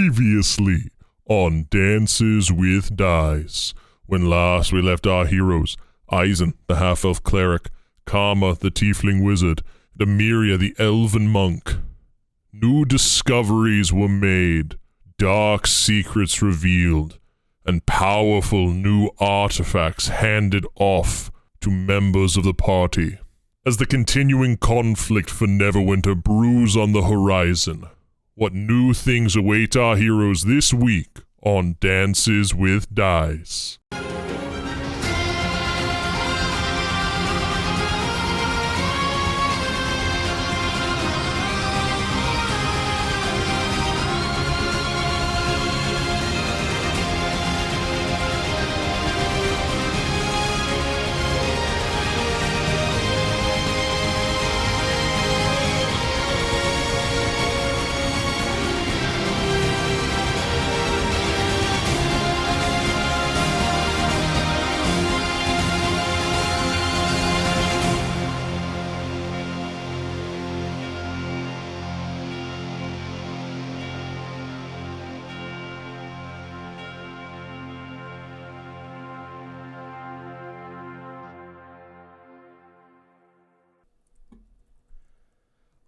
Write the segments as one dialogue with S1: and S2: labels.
S1: Previously on Dances with Dice. When last we left our heroes, Eisen, the half-elf cleric, Karma, the tiefling wizard, and Emiria, the elven monk. New discoveries were made, dark secrets revealed, and powerful new artifacts handed off to members of the party. As the continuing conflict for Neverwinter brews on the horizon, what new things await our heroes this week on Dances with Dice?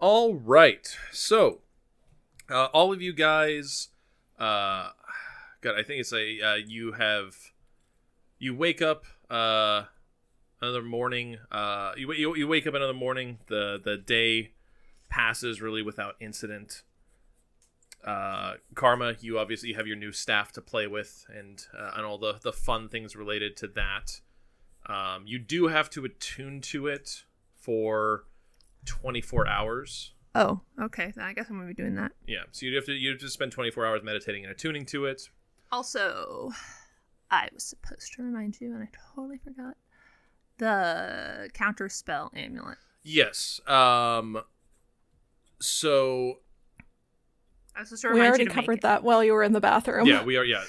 S2: All right, so all of you guys, God, I think it's you wake up another morning. You wake up another morning. The day passes really without incident. Karma, you obviously have your new staff to play with, and all the fun things related to that. You do have to attune to it for 24 hours.
S3: Oh, okay. Then I guess I'm going to be doing that.
S2: Yeah, so you have to spend 24 hours meditating and attuning to it. Also,
S3: I was supposed to remind you, and I totally forgot. The counter spell amulet.
S2: Yes. So
S3: I was supposed to remind
S4: we
S3: you
S4: already
S3: to
S4: covered
S3: make
S4: that while you were in the bathroom.
S2: Yeah, we are. Yeah.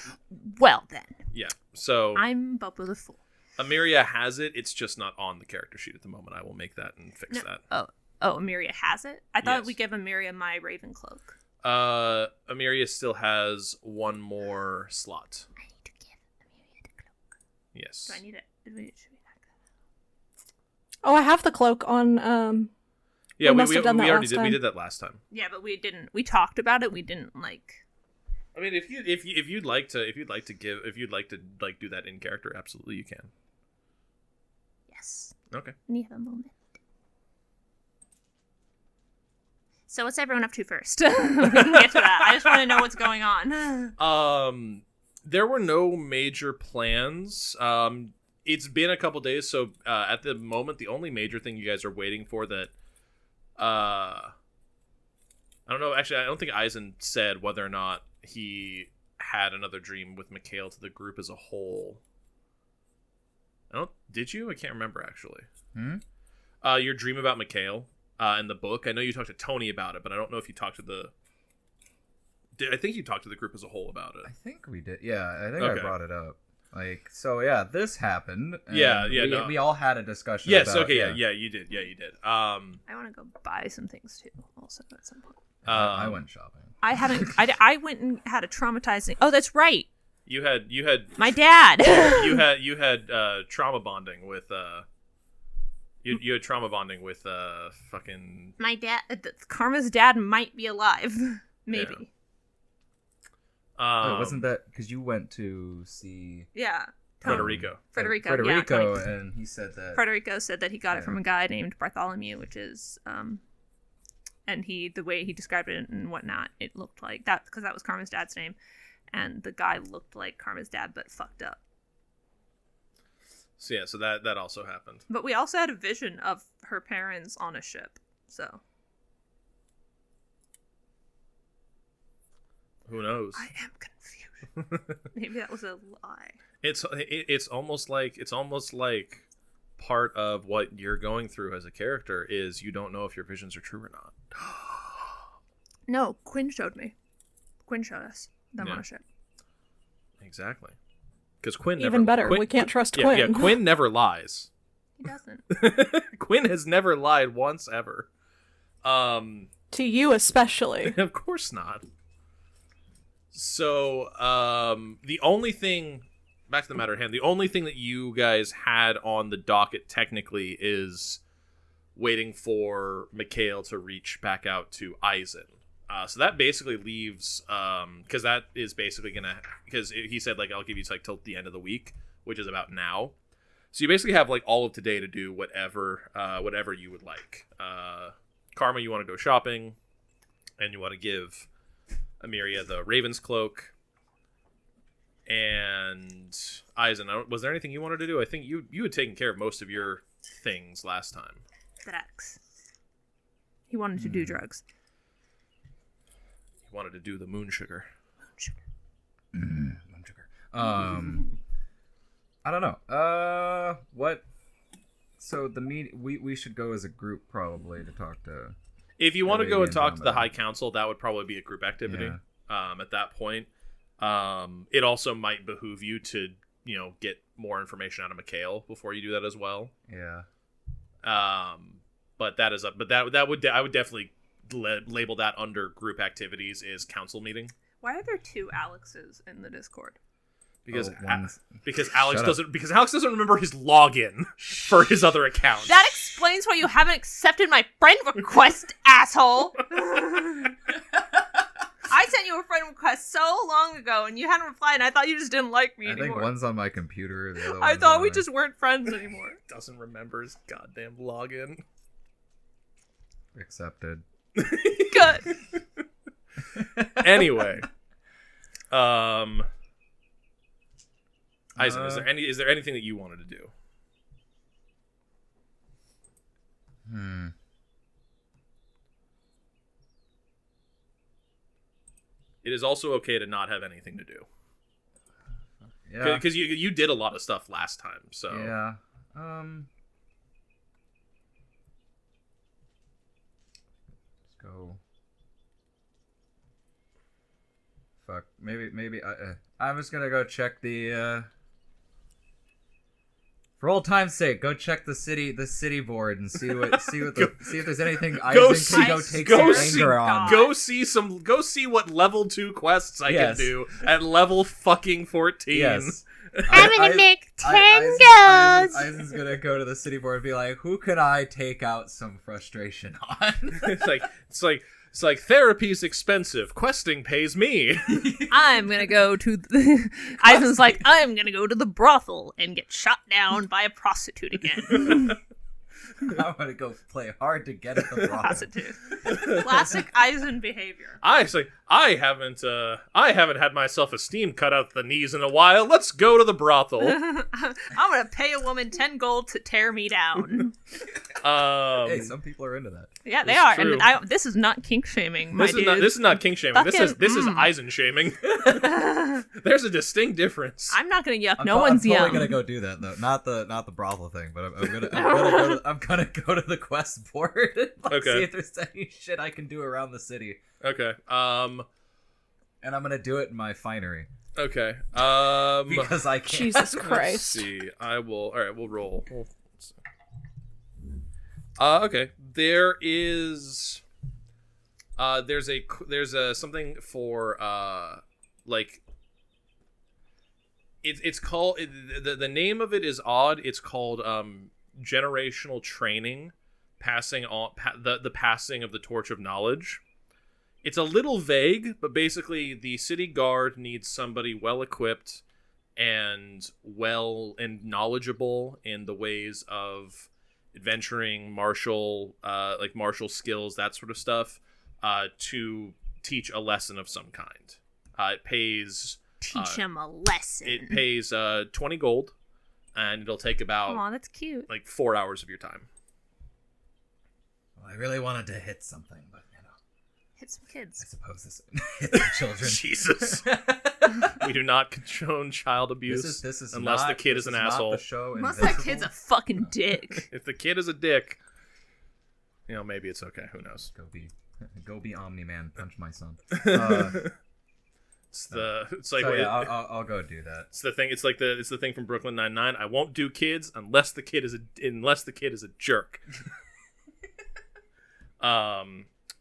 S3: Well then.
S2: Yeah. So
S3: I'm Bubba the Fool.
S2: Emiria has it. It's just not on the character sheet at the moment. I will make that and fix that.
S3: Oh, Emiria has it? I thought
S2: Yes.
S3: we gave Emiria my Raven Cloak.
S2: Emiria still has one more slot.
S3: I need to give Emiria the cloak.
S2: Yes.
S3: Do I need it? Should we back that
S4: Oh, I have the cloak on.
S2: Yeah,
S4: must have done that
S2: already
S4: last
S2: did.
S4: time.
S2: We did that last time.
S3: Yeah, but we didn't. We talked about it. We didn't like.
S2: I mean, if you'd like to do that in character, absolutely you can.
S3: Yes.
S2: Okay.
S3: We have a moment. So what's everyone up to first? We can get to that. I just want to know what's going on.
S2: There were no major plans. It's been a couple days, so at the moment, the only major thing you guys are waiting for that, I don't know. Actually, I don't think Eisen said whether or not he had another dream with Mikhail to the group as a whole. Did you? I can't remember actually. Your dream about Mikhail. In the book, I know you talked to Tony about it, but I don't know if you talked to I think you talked to the group as a whole about it.
S5: I think we did. Yeah, I think
S2: Okay.
S5: I brought it up. So yeah, this happened. And
S2: no.
S5: we all had a discussion.
S2: Yes.
S5: about,
S2: Okay. Yeah. You did.
S3: I want to go buy some things too. Also, at some point.
S5: I went shopping.
S3: I haven't. I went and had a traumatizing. Oh, that's right.
S2: You had
S3: My dad.
S2: you had trauma bonding with you had trauma bonding with fucking
S3: My dad. Karma's dad might be alive. Maybe.
S5: Wasn't that because you went to see?
S3: Yeah.
S2: Federico.
S3: Federico.
S5: Federico,
S3: Yeah,
S5: and he said that.
S3: Federico said that he got it from a guy named Bartholomew, which is and the way he described it and whatnot, it looked like that because that was Karma's dad's name, and the guy looked like Karma's dad but fucked up.
S2: So yeah, so that also happened.
S3: But we also had a vision of her parents on a ship. So
S2: who knows?
S3: I am confused. Maybe that was a lie.
S2: It's almost like part of what you're going through as a character is you don't know if your visions are true or not.
S3: No, Quinn showed me. Quinn showed us them on a ship.
S2: Exactly. Because Quinn
S4: Even better, we can't trust Quinn.
S2: Yeah, Quinn never lies.
S3: He doesn't.
S2: Quinn has never lied once ever.
S4: To you especially.
S2: Of course not. So, the only thing, back to the matter at hand, the only thing that you guys had on the docket technically is waiting for Mikhail to reach back out to Eisen. So that basically leaves, because that is basically gonna, because he said, like, I'll give you, like, till the end of the week, which is about now. So you basically have, like, all of today to do whatever you would like. Karma, you want to go shopping, and you want to give Amiria the Raven's Cloak. And Eisen, was there anything you wanted to do? I think you had taken care of most of your things last time.
S3: Drugs. He wanted to do drugs.
S2: He wanted to do the moon sugar.
S5: Moon sugar. I don't know. What? So the we should go as a group probably to talk to.
S2: If you want to go and talk to the
S5: Andromeda.
S2: High Council, that would probably be a group activity.
S5: Yeah.
S2: At that point, it also might behoove you to, get more information out of Mikhail before you do that as well.
S5: Yeah.
S2: But that is up. But I would definitely label that under group activities is council meeting.
S3: Why are there two Alexes in the Discord?
S2: Because
S5: Alex
S2: doesn't remember his login for his other account.
S3: That explains why you haven't accepted my friend request, asshole. I sent you a friend request so long ago, and you hadn't replied, and I thought you just didn't like me
S5: I
S3: anymore.
S5: think one's on my computer. The other
S3: I
S5: one's
S3: thought
S5: on
S3: we
S5: my-
S3: just weren't friends anymore.
S2: Doesn't remember his goddamn login.
S5: accepted.
S3: Good.
S2: Anyway, Eisen, is there anything that you wanted to do? It is also okay to not have anything to do.
S5: Yeah.
S2: Because you did a lot of stuff last time, so
S5: Yeah. Let's go. Fuck. Maybe I'm just gonna go check the. For old time's sake, go check the city board and see if there's anything Eisen can go take some anger on.
S2: Go see what level 2 quests I can do at level fucking 14.
S5: Yes.
S6: I'm gonna make 10 goals.
S5: Eisen's gonna go to the city board and be like, "Who can I take out some frustration on?"
S2: It's like therapy's expensive. Questing pays me.
S3: I'm gonna go to Eisen's like, I'm gonna go to the brothel and get shot down by a prostitute again.
S5: I want to go play hard to get at the brothel.
S3: Prostitute. Classic Eisen behavior.
S2: I haven't had my self-esteem cut out the knees in a while. Let's go to the brothel.
S3: I'm gonna pay a woman 10 gold to tear me down.
S5: Hey, some people are into that.
S3: Yeah, they
S2: It's
S3: are.
S2: true.
S3: And this is not kink shaming, my dude.
S2: This is not kink shaming. This is Eisen shaming. There's a distinct difference.
S3: I'm not gonna yuck.
S5: I'm
S3: One's
S5: totally
S3: young.
S5: gonna go do that though. Not the brothel thing, but I'm gonna go to the quest board and
S2: Okay.
S5: see if there's any shit I can do around the city.
S2: Okay.
S5: And I'm gonna do it in my finery
S2: Okay.
S5: because I can.
S4: Jesus
S2: Let's
S4: Christ.
S2: see. I will. All right. We'll roll. Okay. There is. There's a something for like. It's called the name of it is odd. It's called generational training, passing on the passing of the torch of knowledge. It's a little vague, but basically the city guard needs somebody well equipped and knowledgeable in the ways of adventuring, martial skills, that sort of stuff, to teach a lesson of some kind. It pays
S3: Teach him a lesson.
S2: It pays 20 gold, and it'll take about
S3: Aw, that's cute.
S2: like 4 hours of your time.
S5: Well, I really wanted to hit something, but
S3: Hit some
S5: I
S3: kids.
S5: suppose this hit some children.
S2: Jesus. We do not condone child abuse
S5: This is
S2: unless
S5: not,
S2: the kid
S5: this
S2: is an
S5: not
S2: asshole.
S5: The show
S3: Unless that
S5: Invincible.
S3: kid's a fucking dick.
S2: If the kid is a dick, maybe it's okay. Who knows?
S5: Go be Omni-Man. Punch my son.
S2: It's like
S5: So yeah, I'll go do that.
S2: it's the thing. It's the thing from Brooklyn Nine-Nine. I won't do kids unless the kid is a jerk.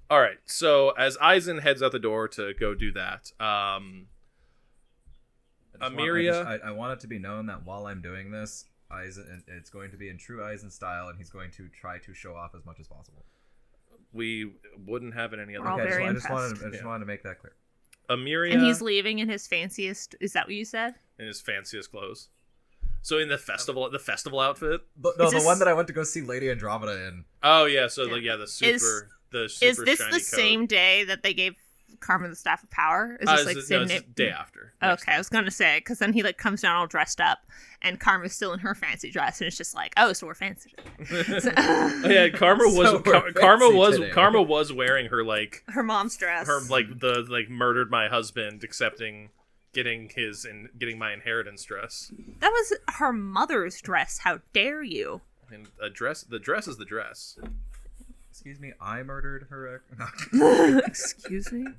S2: All right. So as Eisen heads out the door to go do that, Amiria.
S5: I want it to be known that while I'm doing this, Eisen, it's going to be in true Eisen style, and he's going to try to show off as much as possible.
S2: We wouldn't have it any other
S3: All
S2: way.
S3: very
S5: I just
S3: impressed.
S5: wanted to make that clear.
S2: Amiria.
S3: And he's leaving in his fanciest. Is that what you said?
S2: in his fanciest clothes. So in the festival outfit.
S5: But no,
S3: Is
S5: the
S3: this-
S5: one that I went to go see Lady Andromeda in.
S2: Oh yeah, so
S3: Yeah.
S2: the super
S3: Is
S2: super
S3: this
S2: shiny
S3: the
S2: coat.
S3: same day that they gave Carmen the Staff of Power? Is this like
S2: it's
S3: same
S2: it's
S3: day?
S2: day after. Next
S3: Okay, I was gonna say because then he like comes down all dressed up, and Karma's still in her fancy dress, and it's just like, oh, so we're fancy. So-
S2: Oh, yeah, Karma was
S5: So we're fancy today.
S2: Karma was wearing her like
S3: her mom's dress.
S2: her like the like murdered my husband, accepting getting my inheritance dress.
S3: That was her mother's dress. How dare you?
S2: And the dress is the dress.
S5: Excuse me, I murdered her.
S3: Excuse me. And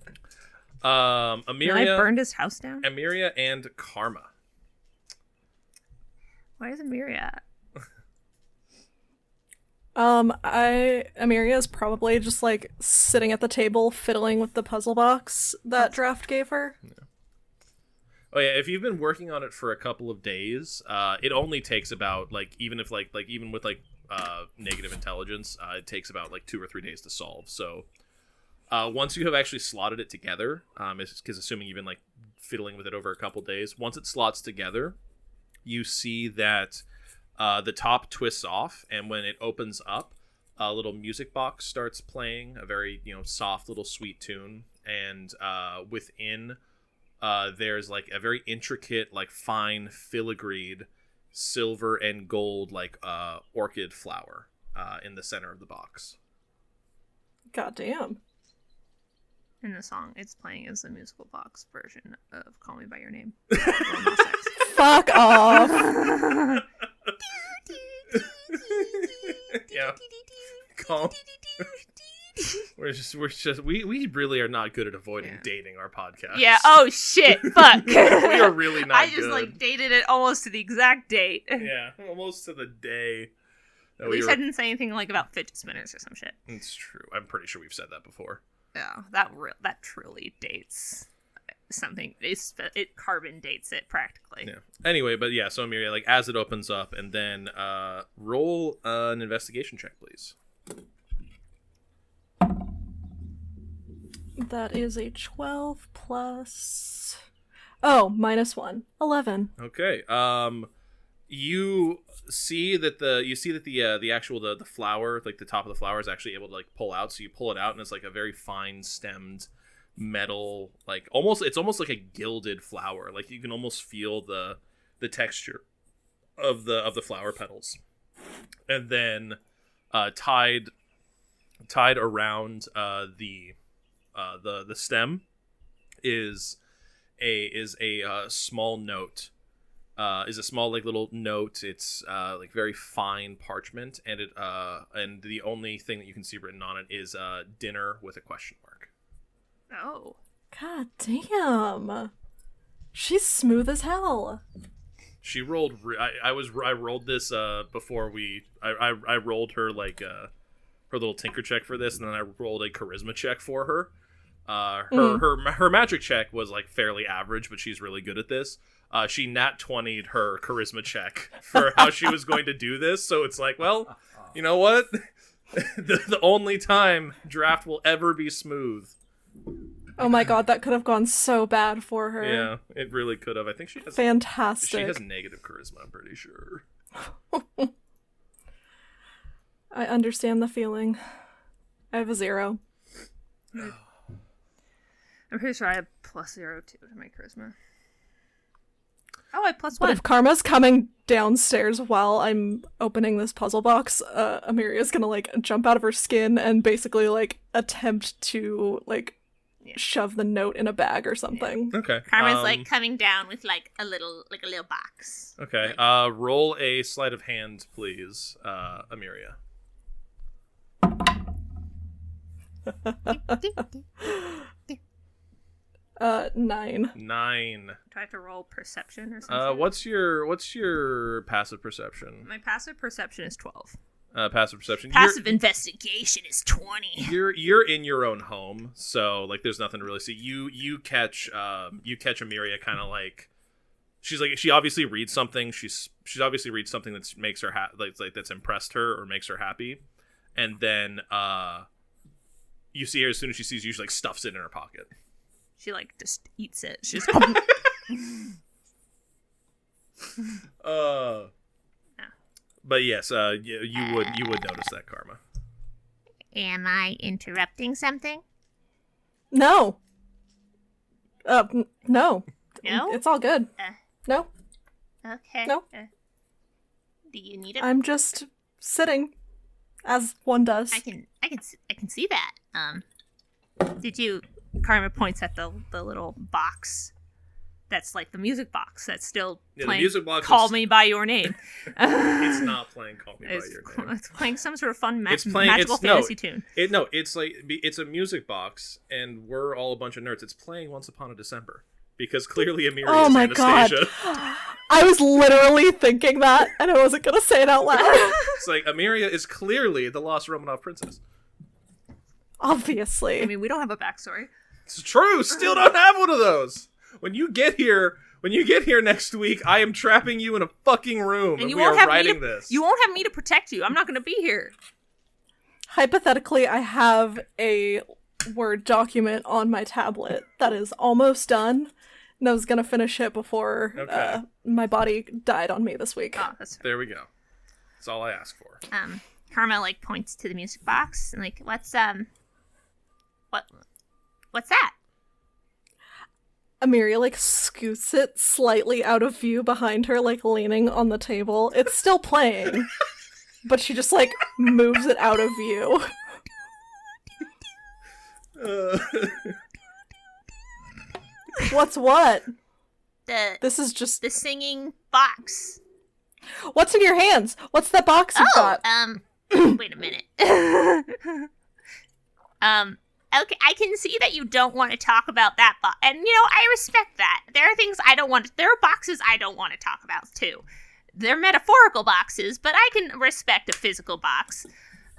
S3: I
S2: Amiria,
S3: burned his house down.
S2: Amiria and Karma.
S3: Why is Amiria at?
S4: Amiria is probably just like sitting at the table fiddling with the puzzle box that Draft gave her.
S2: Oh yeah, if you've been working on it for a couple of days, it only takes about even with negative intelligence, it takes about 2 or 3 days to solve. So once you have actually slotted it together, because assuming you've been fiddling with it over a couple days, once it slots together, you see that the top twists off, and when it opens up, a little music box starts playing, a very soft little sweet tune, and within there's a very intricate fine filigreed silver and gold orchid flower in the center of the box.
S4: God damn.
S3: In the song, it's playing as the musical box version of "Call Me by Your Name."
S4: Fuck off.
S2: Yeah. Calm. We really are not good at avoiding dating our podcast.
S3: Yeah. Oh shit. Fuck.
S2: We are really not
S3: I just
S2: good.
S3: dated it almost to the exact date.
S2: Yeah, almost to the day. That
S3: At least I didn't say anything about fidget spinners or some shit.
S2: It's true. I'm pretty sure we've said that before.
S3: Yeah, that truly dates something. It carbon dates it practically.
S2: Yeah. Anyway, but yeah, so Amiria, as it opens up, and then roll an investigation check, please.
S4: That is a 12 plus... Oh, -1. 11.
S2: Okay. You see that the actual the flower, the top of the flower, is actually able to pull out. So you pull it out, and it's a very fine stemmed metal, it's almost like a gilded flower. You can almost feel the texture of the flower petals. And then tied around the stem is a small note. Is a small little note. It's very fine parchment, and and the only thing that you can see written on it is dinner with a question mark.
S3: Oh.
S4: God damn. She's smooth as hell.
S2: She rolled. I rolled this before I rolled her her little tinker check for this, and then I rolled a charisma check for her. Her magic check was fairly average, but she's really good at this. She nat 20'd her charisma check for how she was going to do this, so it's well, you know what? the only time Draft will ever be smooth.
S4: Oh my god, that could have gone so bad for her.
S2: Yeah, it really could have. I think she has
S4: fantastic.
S2: She has negative charisma, I'm pretty sure.
S4: I understand the feeling. I have a 0.
S3: I'm pretty sure I have +0 too to my charisma. Oh, I have +1.
S4: But if Karma's coming downstairs while I'm opening this puzzle box, Amiria's gonna jump out of her skin and basically attempt to shove the note in a bag or something.
S3: Yeah.
S2: Okay.
S3: Karma's coming down with a little box.
S2: Okay. Roll a sleight of hand, please, Amiria.
S4: 9.
S2: 9.
S3: Do I have to roll perception or something?
S2: What's your passive perception?
S3: My passive perception is 12.
S2: Passive perception.
S3: Passive investigation is 20.
S2: You're in your own home, so like there's nothing to really see. You catch Emiria kind of like she obviously reads something. She's obviously reads something that makes her like that's impressed her or makes her happy, and then you see her as soon as she sees you, she like stuffs it in her pocket.
S3: She like just eats it. She's
S2: But yes, you would notice that, Karma.
S6: Am I interrupting something?
S4: No.
S3: No?
S4: No. It's all good. No.
S6: Okay.
S4: No.
S6: Do you need it?
S4: I'm just sitting, as one does.
S6: I can see that.
S3: Did you... Karma points at the little box that's like the music box that's still playing
S2: the music box
S3: Call Me By Your Name.
S2: It's not playing Call Me By Your Name.
S3: It's playing some sort of fun magical
S2: it's
S3: fantasy tune.
S2: It's a music box, and we're all a bunch of nerds. It's playing Once Upon a December, because clearly Emiria is Anastasia.
S4: God. I was literally thinking that, and I wasn't going to say it out loud.
S2: It's like, Emiria is clearly the lost Romanov princess.
S4: Obviously.
S3: I mean, we don't have a backstory.
S2: It's true. Still don't have one of those. When you get here next week, I am trapping you in a fucking room, and we are writing this.
S3: You won't have me to protect you. I'm not going to be here.
S4: Hypothetically, I have a Word document on my tablet that is almost done, and I was going to finish it before my body died on me this week.
S3: Oh, that's
S2: There we go. That's all I ask for.
S3: Karma like points to the music box and like, what's that?
S4: Emiria like scoots it slightly out of view behind her, like leaning on the table. It's still playing, but she just like moves it out of view. What's what? This is just
S6: the singing box.
S4: What's in your hands? What's that box you've got?
S6: Wait a minute. Okay, I can see that you don't want to talk about that box, and I respect that. There are things I don't want. There are boxes I don't want to talk about too. They're metaphorical boxes, but I can respect a physical box.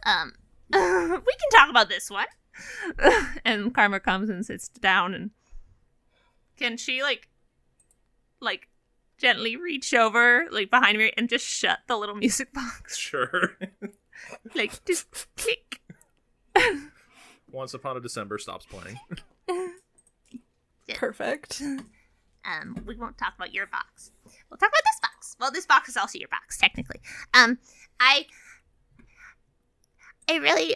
S6: We can talk about this one.
S3: And Karma comes and sits down, and can she like gently reach over like behind me and just shut the little music box?
S2: Sure.
S3: Like just click.
S2: Once Upon a December stops playing.
S4: Perfect.
S6: We won't talk about your box. We'll talk about this box. Well, this box is also your box, technically. I really,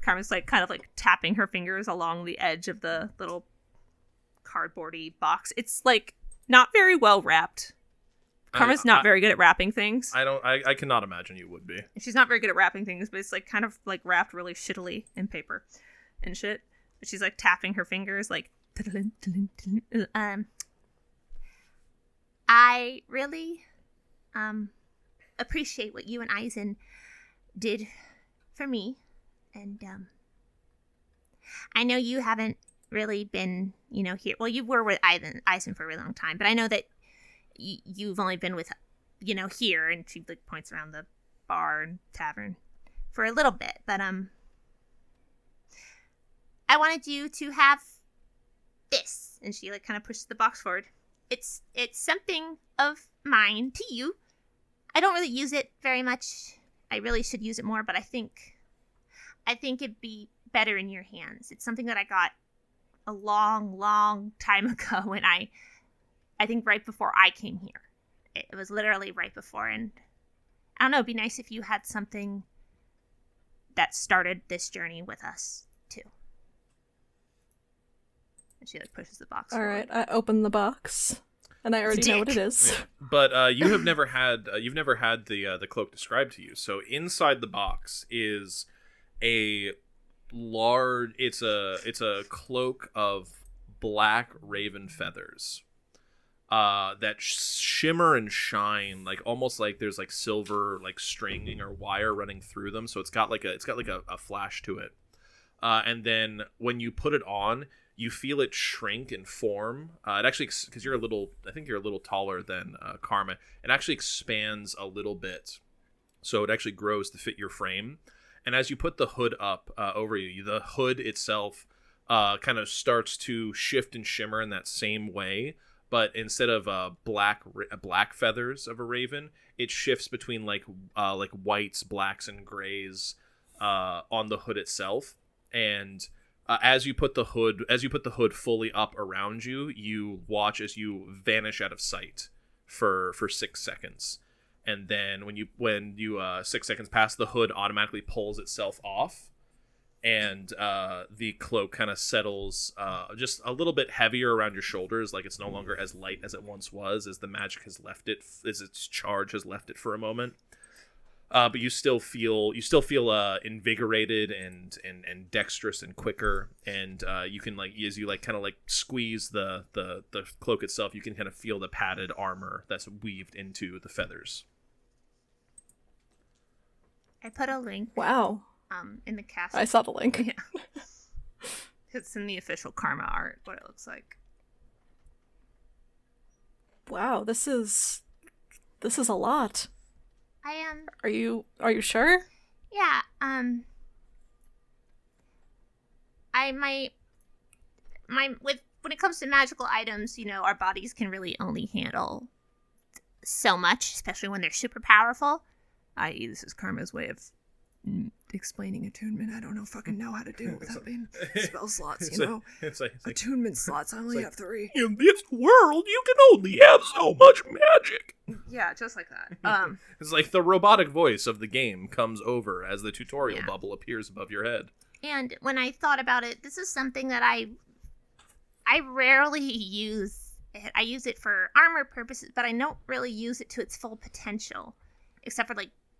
S3: Karma's like kind of like tapping her fingers along the edge of the little cardboardy box. It's like not very well wrapped. Karma's not very good at wrapping things.
S2: I cannot imagine you would be.
S3: She's not very good at wrapping things, but it's like kind of like wrapped really shittily in paper and shit. But she's like tapping her fingers like.
S6: I really appreciate what you and Eisen did for me, and I know you haven't really been here. Well, you were with Eisen for a really long time, but I know that you've only been with here, and she like points around the bar and tavern for a little bit, but I wanted you to have this, and she like kind of pushes the box forward. It's something of mine to you. I don't really use it very much. I really should use it more, but I think it'd be better in your hands. It's something that I got a long time ago, and I think right before I came here. It was literally right before, and I don't know, it'd be nice if you had something that started this journey with us, too. And she like pushes the box forward.
S4: Alright, I open the box, and I already know what it is.
S2: Yeah. But you have never had the cloak described to you. So inside the box is a large. It's a cloak of black raven feathers. That shimmer and shine, like almost like there's like silver like stringing or wire running through them. So it's got like a flash to it. And then when you put it on, you feel it shrink and form. It actually, because I think you're a little taller than Karma. It actually expands a little bit so it actually grows to fit your frame. And as you put the hood up over you, the hood itself kind of starts to shift and shimmer in that same way. But instead of black feathers of a raven, it shifts between like whites, blacks, and grays on the hood itself. And as you put the hood fully up around you, you watch as you vanish out of sight for 6 seconds. And then when you 6 seconds pass, the hood automatically pulls itself off, and the cloak kind of settles just a little bit heavier around your shoulders, like it's no longer as light as it once was, as the magic has left it, as its charge has left it for a moment. But you still feel invigorated and dexterous and quicker, and you can as you kind of squeeze the cloak itself, you can kind of feel the padded armor that's weaved into the feathers.
S3: I put a link
S4: Wow.
S3: in the cast.
S4: I saw the link.
S3: Yeah. It's in the official Karma art, what it looks like.
S4: Wow, this is a lot.
S6: I am.
S4: Are you sure?
S6: Yeah. When it comes to magical items, our bodies can really only handle so much, especially when they're super powerful.
S3: I.e., this is Karma's way of explaining attunement. I don't fucking know how to do it without being spell slots,
S2: It's like
S3: attunement slots, I only have 3.
S2: in this world, you can only have so much magic.
S3: Yeah, just like that.
S2: It's like the robotic voice of the game comes over as the tutorial bubble appears above your head.
S6: And when I thought about it, this is something that I rarely use. I use it for armor purposes, but I don't really use it to its full potential, except for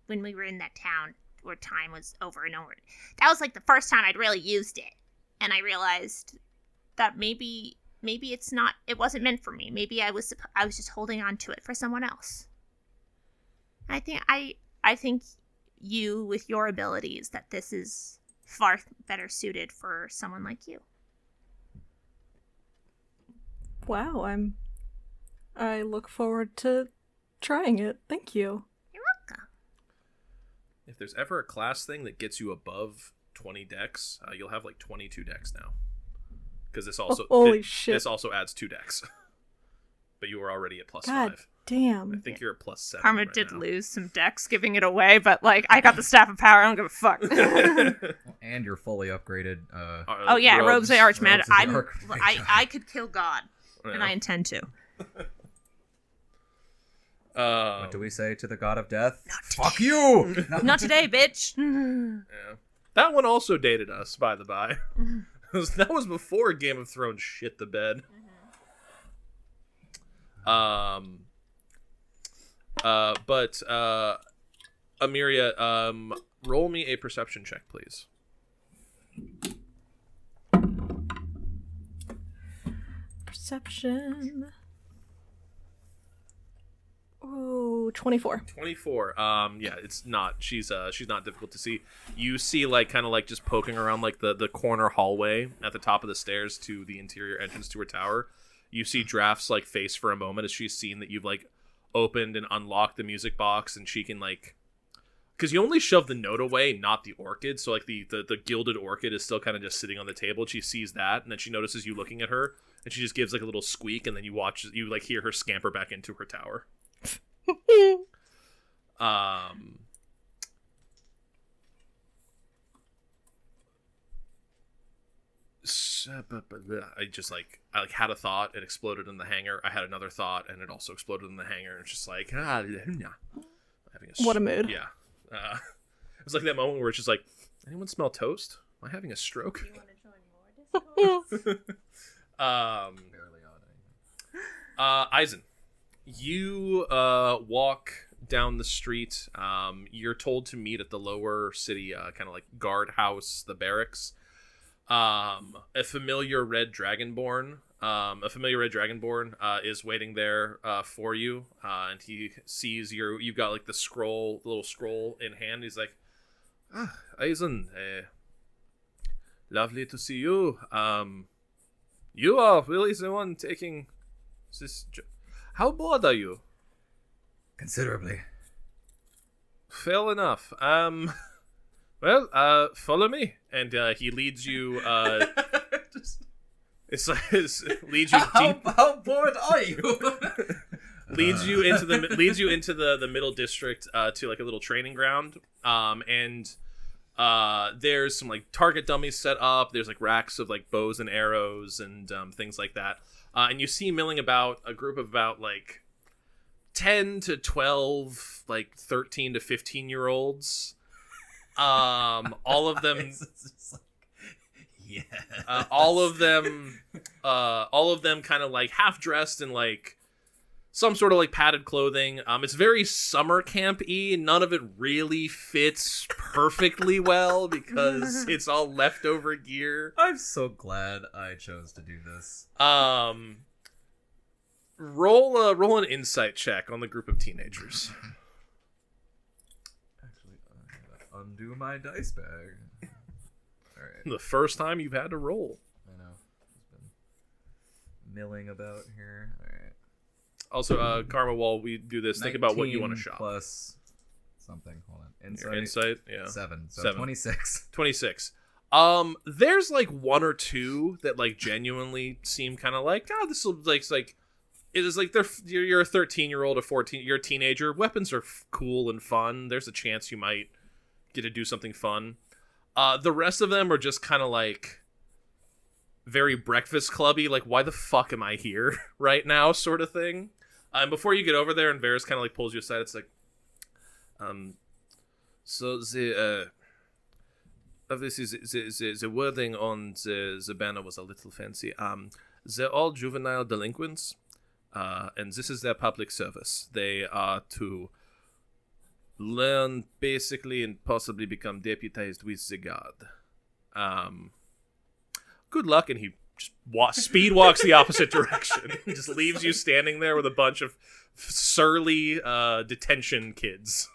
S6: when we were in that town where time was over and over. That was the first time I'd really used it, and I realized that maybe it wasn't meant for me. Maybe I was just holding on to it for someone else. I think you, with your abilities, that this is far better suited for someone like you.
S4: Wow, I look forward to trying it. Thank you.
S6: You're welcome.
S2: If there's ever a class thing that gets you above 20 dex, you'll have 22 dex now. Because this also
S4: shit.
S2: This also adds 2 dex. But you were already at plus
S4: God
S2: 5.
S4: Damn.
S2: I think you're at plus 7.
S3: Karma
S2: right
S3: did
S2: now.
S3: lose some decks giving it away, but I got the Staff of Power. I don't give a fuck.
S5: And you're fully upgraded.
S3: Oh yeah, Robes of the Archmage.
S5: Robes
S3: I could kill God,
S2: Yeah.
S3: and I intend to.
S5: What do we say to the god of death?
S3: Not
S5: Fuck you!
S3: Not today, bitch.
S2: Yeah. That one also dated us, by the by. That was before Game of Thrones shit the bed. But Amiria, roll me a perception check, please.
S4: Perception. Ooh, 24.
S2: 24. Yeah, it's not. She's not difficult to see. You see, just poking around the corner hallway at the top of the stairs to the interior entrance to her tower. You see Draft's face for a moment as she's seen that you've opened and unlocked the music box, and she can because you only shove the note away, not the orchid. So the gilded orchid is still kind of just sitting on the table. She sees that, and then she notices you looking at her, and she just gives a little squeak, and then you hear her scamper back into her tower. I just I had a thought, it exploded in the hangar. I had another thought, and it also exploded in the hangar. And it's just
S4: What a mood.
S2: Yeah. It was that moment where it's just anyone smell toast? Am I having a stroke?
S6: You want to join more Discord?
S5: Barely on anything.
S2: Eisen, you walk down the street. You're told to meet at the lower city kind of guardhouse, the barracks. A familiar red dragonborn is waiting there for you, and he sees you've got the little scroll in hand. He's like, Eisen, lovely to see you. You are really the one taking this. How bored are you?
S5: Considerably.
S2: Fair enough. Follow me, and he leads you. Leads you deep.
S5: How bored are you?
S2: leads you into the middle district to like a little training ground. And there's some like target dummies set up. There's like racks of like bows and arrows and things like that. And you see milling about a group of about like 10 to 12, like 13 to 15-year-olds. All of them.
S5: Yes.
S2: All of them kind of like half dressed in like some sort of like padded clothing. It's very summer camp-y. None of it really fits perfectly well because it's all leftover gear.
S5: I'm so glad I chose to do this.
S2: Roll an insight check on the group of teenagers.
S5: Actually, I gotta undo my dice bag. All right.
S2: The first time you've had to roll.
S5: I know. It's been milling about here. All right.
S2: Also, Karma, while we do this, think about what you want to shop.
S5: Plus something. Hold on.
S2: Your insight, yeah.
S5: 7. So
S2: 7.
S5: 26.
S2: 26. There's like one or two that like genuinely seem kind of like, this will like it is like you're a 13-year-old, a 14, you're a teenager. Weapons are cool and fun. There's a chance you might get to do something fun. The rest of them are just kind of like very Breakfast Clubby, like why the fuck am I here right now, sort of thing. And before you get over there, and Varys kind of like pulls you aside, it's like, so the obviously the wording on the banner was a little fancy. They're all juvenile delinquents, and this is their public service. They are to learn basically and possibly become deputized with the guard. Good luck, and he just speed walks the opposite direction. He just leaves you standing there with a bunch of surly detention kids.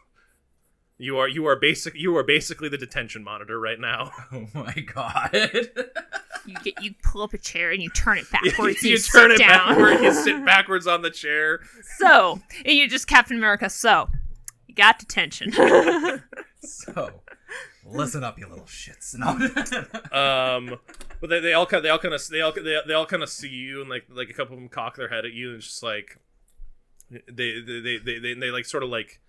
S2: You are basically the detention monitor right now.
S5: Oh my god.
S3: You pull up a chair and you turn it backwards.
S2: you
S3: sit
S2: turn it
S3: down.
S2: backward. You sit backwards on the chair.
S3: So, and you're just Captain America. So, you got detention.
S5: So, listen up, you little shits. No.
S2: But they all kind of see you, and like a couple of them cock their head at you, and it's just like they like sort of like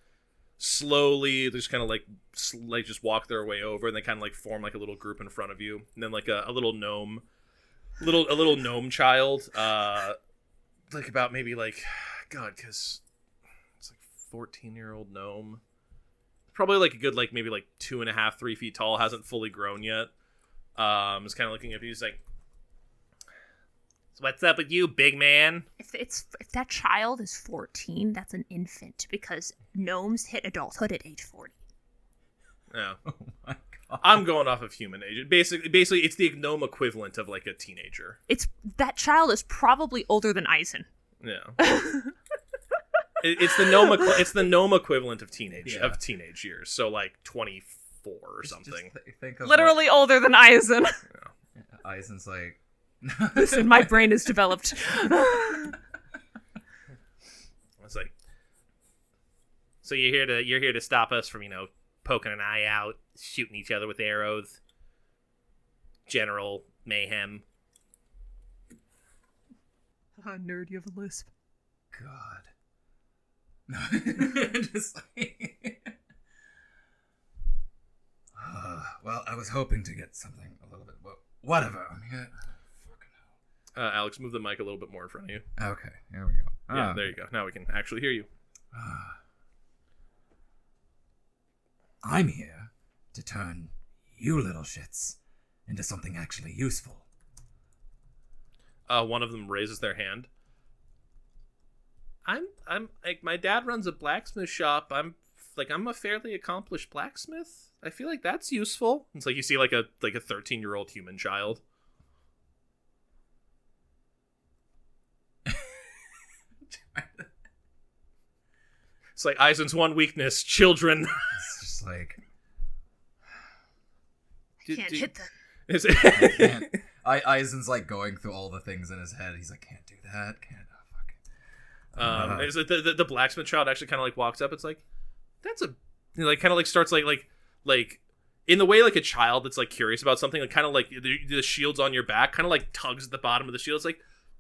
S2: slowly just kind of like just walk their way over, and they kind of like form like a little group in front of you, and then like a little gnome child, like about maybe like because it's like 14-year-old gnome, probably like a good like maybe like 2.5, 3 feet tall, hasn't fully grown yet. Is kind of looking at you. He's like, "So what's up with you, big man?"
S3: If that child is 14, that's an infant because gnomes hit adulthood at age 40.
S2: Yeah.
S5: Oh my god.
S2: I'm going off of human age. Basically, it's the gnome equivalent of like a teenager.
S3: That child is probably older than Eisen.
S2: Yeah. It's the gnome equivalent of teenage years. So like 24 or something.
S5: Just think of
S3: Literally older than Eisen.
S2: Yeah.
S5: Eisen's like.
S3: Listen, my brain is developed.
S2: It's like, so you're here to stop us from poking an eye out, shooting each other with arrows, general mayhem.
S3: Nerd, you have a lisp.
S5: God. Just like... well, I was hoping to get something a little bit. Whatever. I'm here.
S2: Alex, move the mic a little bit more in front of you.
S5: Okay, here we go.
S2: Yeah, there you go. Now we can actually hear you.
S5: I'm here to turn you little shits into something actually useful.
S2: One of them raises their hand. I'm like, my dad runs a blacksmith shop. I'm a fairly accomplished blacksmith. I feel like that's useful. It's like you see like a 13-year-old human child. It's like Eisen's one weakness, children.
S5: It's just like
S3: I can't hit them.
S5: I can't. Eisen's like going through all the things in his head. He's like, can't do that. Can't. Oh, fuck.
S2: It's like the blacksmith child actually kind of like walks up. It's like, that's a like kind of like starts like in the way like a child that's like curious about something, like kind of like the shield's on your back, kind of like tugs at the bottom of the shield. It's like,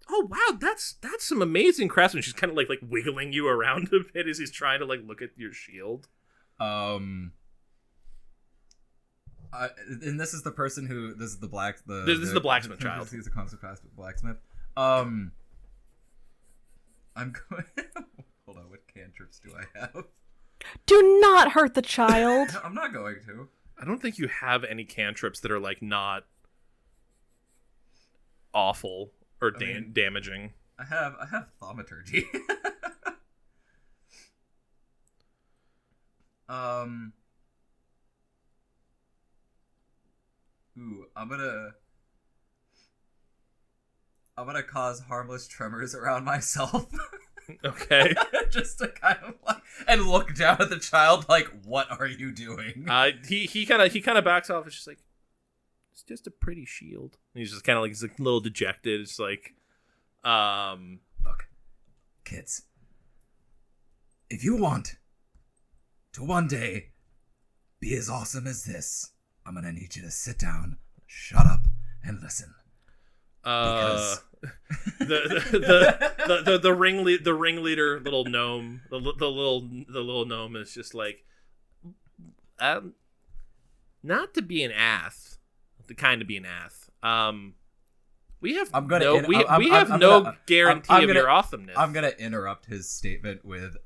S2: oh wow, that's some amazing craftsmanship. She's kind of like wiggling you around a bit as he's trying to like look at your shield.
S5: And this is the person who this is the
S2: blacksmith child.
S5: He's a constant blacksmith. I'm going. Hold on, what cantrips do I have?
S4: Do not hurt the child.
S5: I'm not going to.
S2: I don't think you have any cantrips that are like not awful or damaging.
S5: I have thaumaturgy. Ooh, I'm gonna cause harmless tremors around myself.
S2: Okay.
S5: Just to kind of like and look down at the child like, what are you doing?
S2: He kind of backs off. It's just like, it's just a pretty shield. And he's just kind of like, he's like a little dejected. It's like,
S5: look, kids, if you want to one day be as awesome as this, I'm gonna need you to sit down, shut up, and listen. Because
S2: the ringleader little gnome, the little gnome is just like, not to be an ass, to kind of be an ass. We have no guarantee of your awesomeness.
S5: I'm gonna interrupt his statement with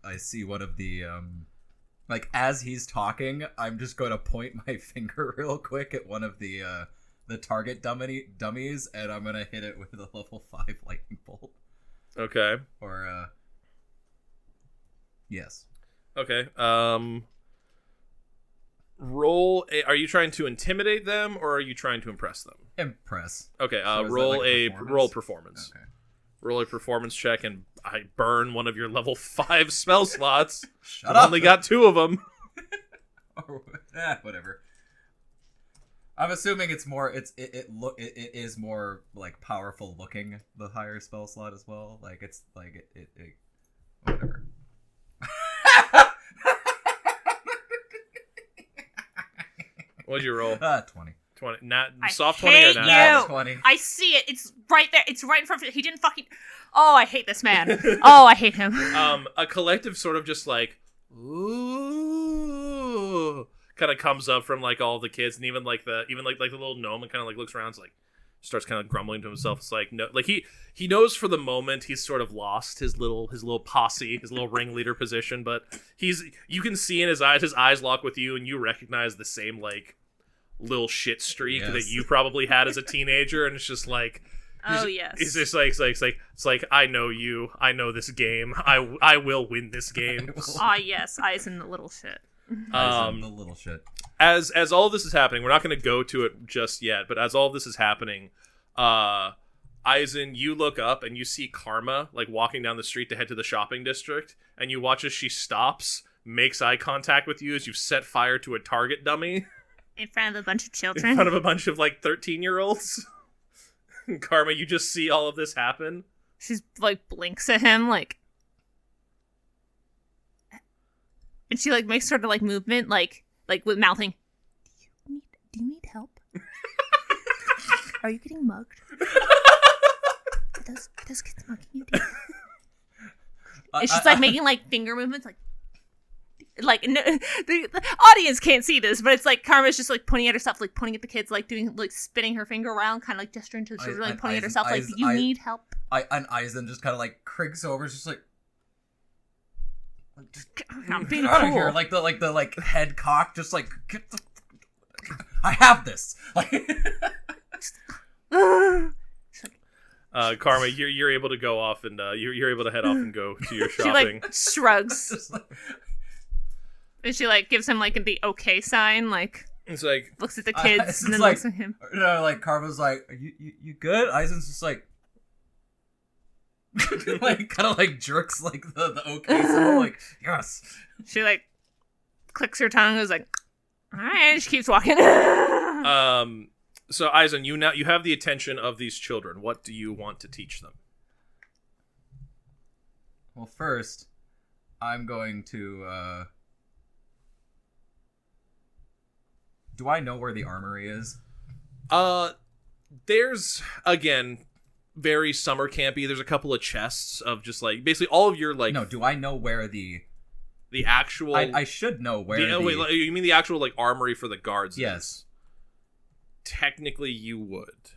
S5: I see one of the like as he's talking, I'm just going to point my finger real quick at one of the target dummies, and I'm gonna hit it with a level 5 lightning bolt.
S2: Okay.
S5: Or yes.
S2: Okay. Are you trying to intimidate them or are you trying to impress them?
S5: Impress.
S2: Okay.
S5: So
S2: Roll performance.
S5: Okay.
S2: Roll a performance check, and I burn one of your level 5 spell slots.
S5: Shut up.
S2: Only got 2 of them.
S5: Whatever. I'm assuming it's more. It is more like powerful looking, the higher spell slot as well. Like it's like it whatever.
S2: What'd you roll?
S5: 20.
S2: 20. Not
S3: I
S2: soft
S3: hate
S2: 20 or not?
S3: you.
S5: 20.
S3: I see it. It's right there. It's right in front of it. He didn't fucking. Oh, I hate this man. Oh, I hate him.
S2: A collective sort of just like, ooh, kind of comes up from like all the kids, and even like the little gnome, and kind of like looks around, like starts kind of grumbling to himself. It's like, no, like he knows for the moment he's sort of lost his little posse, his little ringleader position, but you can see in his eyes lock with you, and you recognize the same like little shit streak that you probably had as a teenager, and it's just like, it's just like it's like I know you, I know this game, I will win this game.
S3: Yes, eyes in the little shit.
S5: The little shit.
S2: As all of this is happening, we're not going to go to it just yet, but as all of this is happening, Eisen, you look up and you see Karma like walking down the street to head to the shopping district, and you watch as she stops, makes eye contact with you as you've set fire to a target dummy.
S6: In front of a bunch of children.
S2: In front of a bunch of like 13-year-olds. Karma, you just see all of this happen.
S3: She's like blinks at him like, and she like makes sort of like movement like with mouthing.
S6: Do you need help? Are you getting mugged? Are those kids mugging you?
S3: And she's like making like finger movements like no, the audience can't see this, but it's like Karma's just like pointing at herself, like pointing at the kids, like doing like spinning her finger around, kind of like gesturing to the children, like pointing at herself, like, do you need help?
S5: And Eisen just kind of like crinks over, just like
S3: I'm being
S5: out
S3: cool.
S5: of here, like the head cock, just like get the. I have this. Like,
S2: Karma, you're able to go off and you're able to head off and go to your
S3: She
S2: shopping.
S3: like shrugs, and she like gives him like the okay sign, like
S2: it's like
S3: looks at the kids and then
S5: like,
S3: looks at him.
S5: No, like Karma's like, you good? Eisen's just like. Like kind of like jerks like the okay symbol, like yes.
S3: She like clicks her tongue, is like, all right, and she keeps walking.
S2: So Eisen, you have the attention of these children. What do you want to teach them?
S5: Well, first, I'm going to Do I know where the armory is?
S2: There's, again, very summer campy. There's a couple of chests of just, like, basically all of your, like...
S5: No, do I know where the
S2: actual...
S5: I should know where
S2: Wait, you mean the actual, like, armory for the guards?
S5: Yes.
S2: Is? Technically, you would.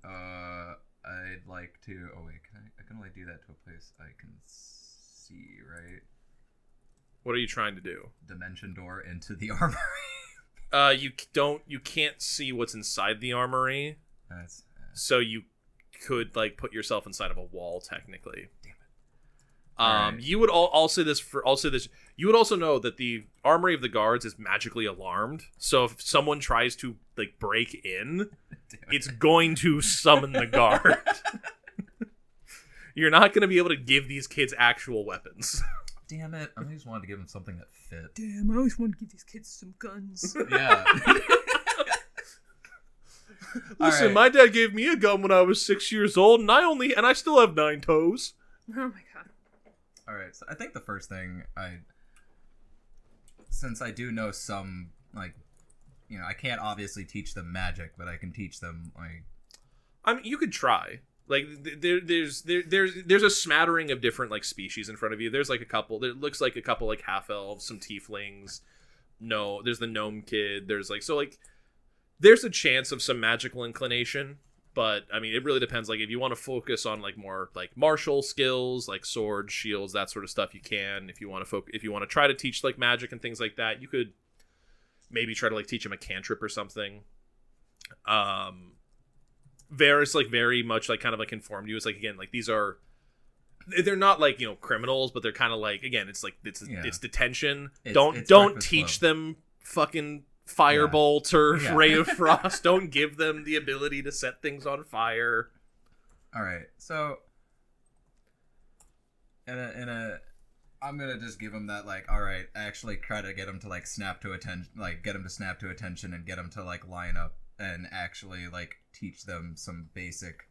S5: I'd like to... Oh, wait, I can only do that to a place I can see, right?
S2: What are you trying to do?
S5: Dimension door into the armory.
S2: You can't see what's inside the armory.
S5: That's...
S2: So you could, like, put yourself inside of a wall, technically.
S5: Damn it. Right.
S2: You would I'll say this. You would also know that the armory of the guards is magically alarmed. So if someone tries to, like, break in, it's going to summon the guard. You're not going to be able to give these kids actual weapons.
S5: Damn it. I just wanted to give them something that fit.
S3: Damn, I always want to give these kids some guns.
S5: Yeah.
S2: Listen,
S5: right.
S2: my dad gave me a gun when I was 6 years old, and I still have 9 toes.
S3: Oh my god.
S5: Alright, so I think the first thing since I do know some, like, you know, I can't obviously teach them magic, but I can teach them, like...
S2: I mean, you could try. Like, there's a smattering of different, like, species in front of you. There's, like, a couple. There looks like a couple, like, half-elves, some tieflings. No, there's the gnome kid. There's, like, so, like, there's a chance of some magical inclination. But, I mean, it really depends. Like, if you want to focus on, like, more, like, martial skills, like swords, shields, that sort of stuff, you can. If you want to try to teach, like, magic and things like that, you could maybe try to, like, teach them a cantrip or something. Varys, like, very much, like, kind of, like, informed you. It's, like, again, like, they're not, like, you know, criminals, but they're kind of, like, again, it's, like, it's detention. Don't teach them fucking Firebolt or Ray of Frost. Don't give them the ability to set things on fire.
S5: Alright, so... I'm gonna just give them that, like, alright, actually try to get them to, like, snap to attention, like, get them to snap to attention and get them to, like, line up and actually, like, teach them some basic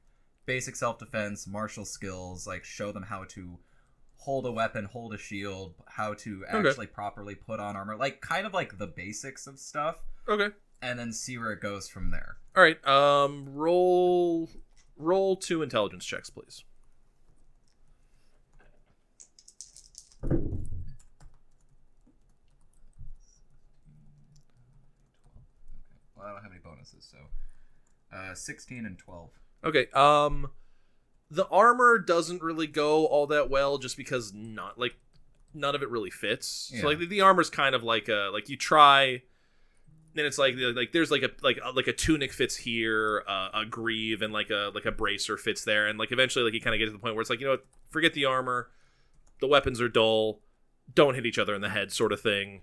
S5: self-defense, martial skills, like, show them how to hold a weapon, hold a shield, how to actually properly put on armor, like, kind of like the basics of stuff.
S2: Okay.
S5: And then see where it goes from there.
S2: All right. Roll 2 intelligence checks, please.
S5: Well, I don't have any bonuses, so 16 and 12.
S2: Okay. The armor doesn't really go all that well, just because none of it really fits.
S5: Yeah.
S2: So, like, the armor's kind of like you try, then it's like there's like a tunic fits here, a greave and like a bracer fits there, and like eventually, like, you kind of get to the point where it's like, you know what, forget the armor, the weapons are dull, don't hit each other in the head, sort of thing.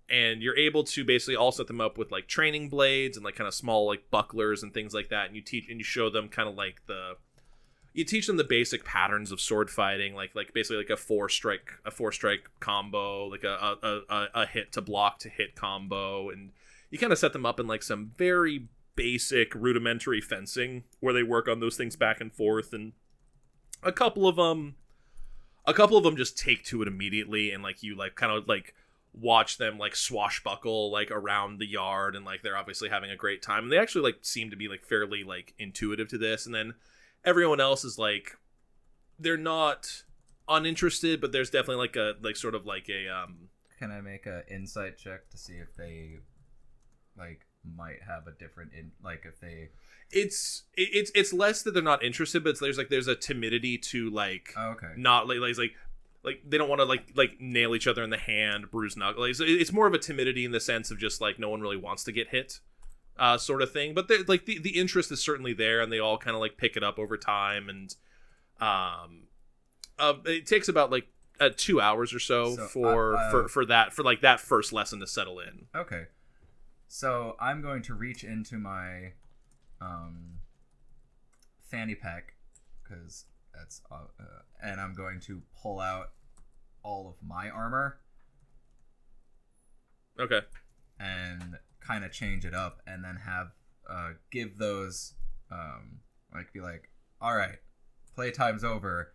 S2: And you're able to basically all set them up with, like, training blades and, like, kind of small, like, bucklers and things like that. And you show them kind of like you teach them the basic patterns of sword fighting, like basically like a four strike combo, like a hit to block to hit combo. And you kind of set them up in, like, some very basic rudimentary fencing where they work on those things back and forth. And a couple of them just take to it immediately. And, like, you, like, kind of, like, watch them, like, swashbuckle, like, around the yard, and, like, they're obviously having a great time, and they actually, like, seem to be, like, fairly, like, intuitive to this. And then everyone else is, like, they're not uninterested, but there's definitely, like, a, like, sort of like a
S5: Can I make a insight check to see if they, like, might have a different if they...
S2: It's less that they're not interested, but there's a timidity to, like, not like they don't want to like nail each other in the hand, bruise knuckles. It's more of a timidity in the sense of just, like, no one really wants to get hit, sort of thing. But like the interest is certainly there, and they all kind of, like, pick it up over time. And it takes about, like, 2 hours or so for that first lesson to settle in.
S5: Okay, so I'm going to reach into my fanny pack, because that's and I'm going to pull out all of my armor.
S2: Okay.
S5: And kind of change it up, and then have give those like, be like, all right, playtime's over.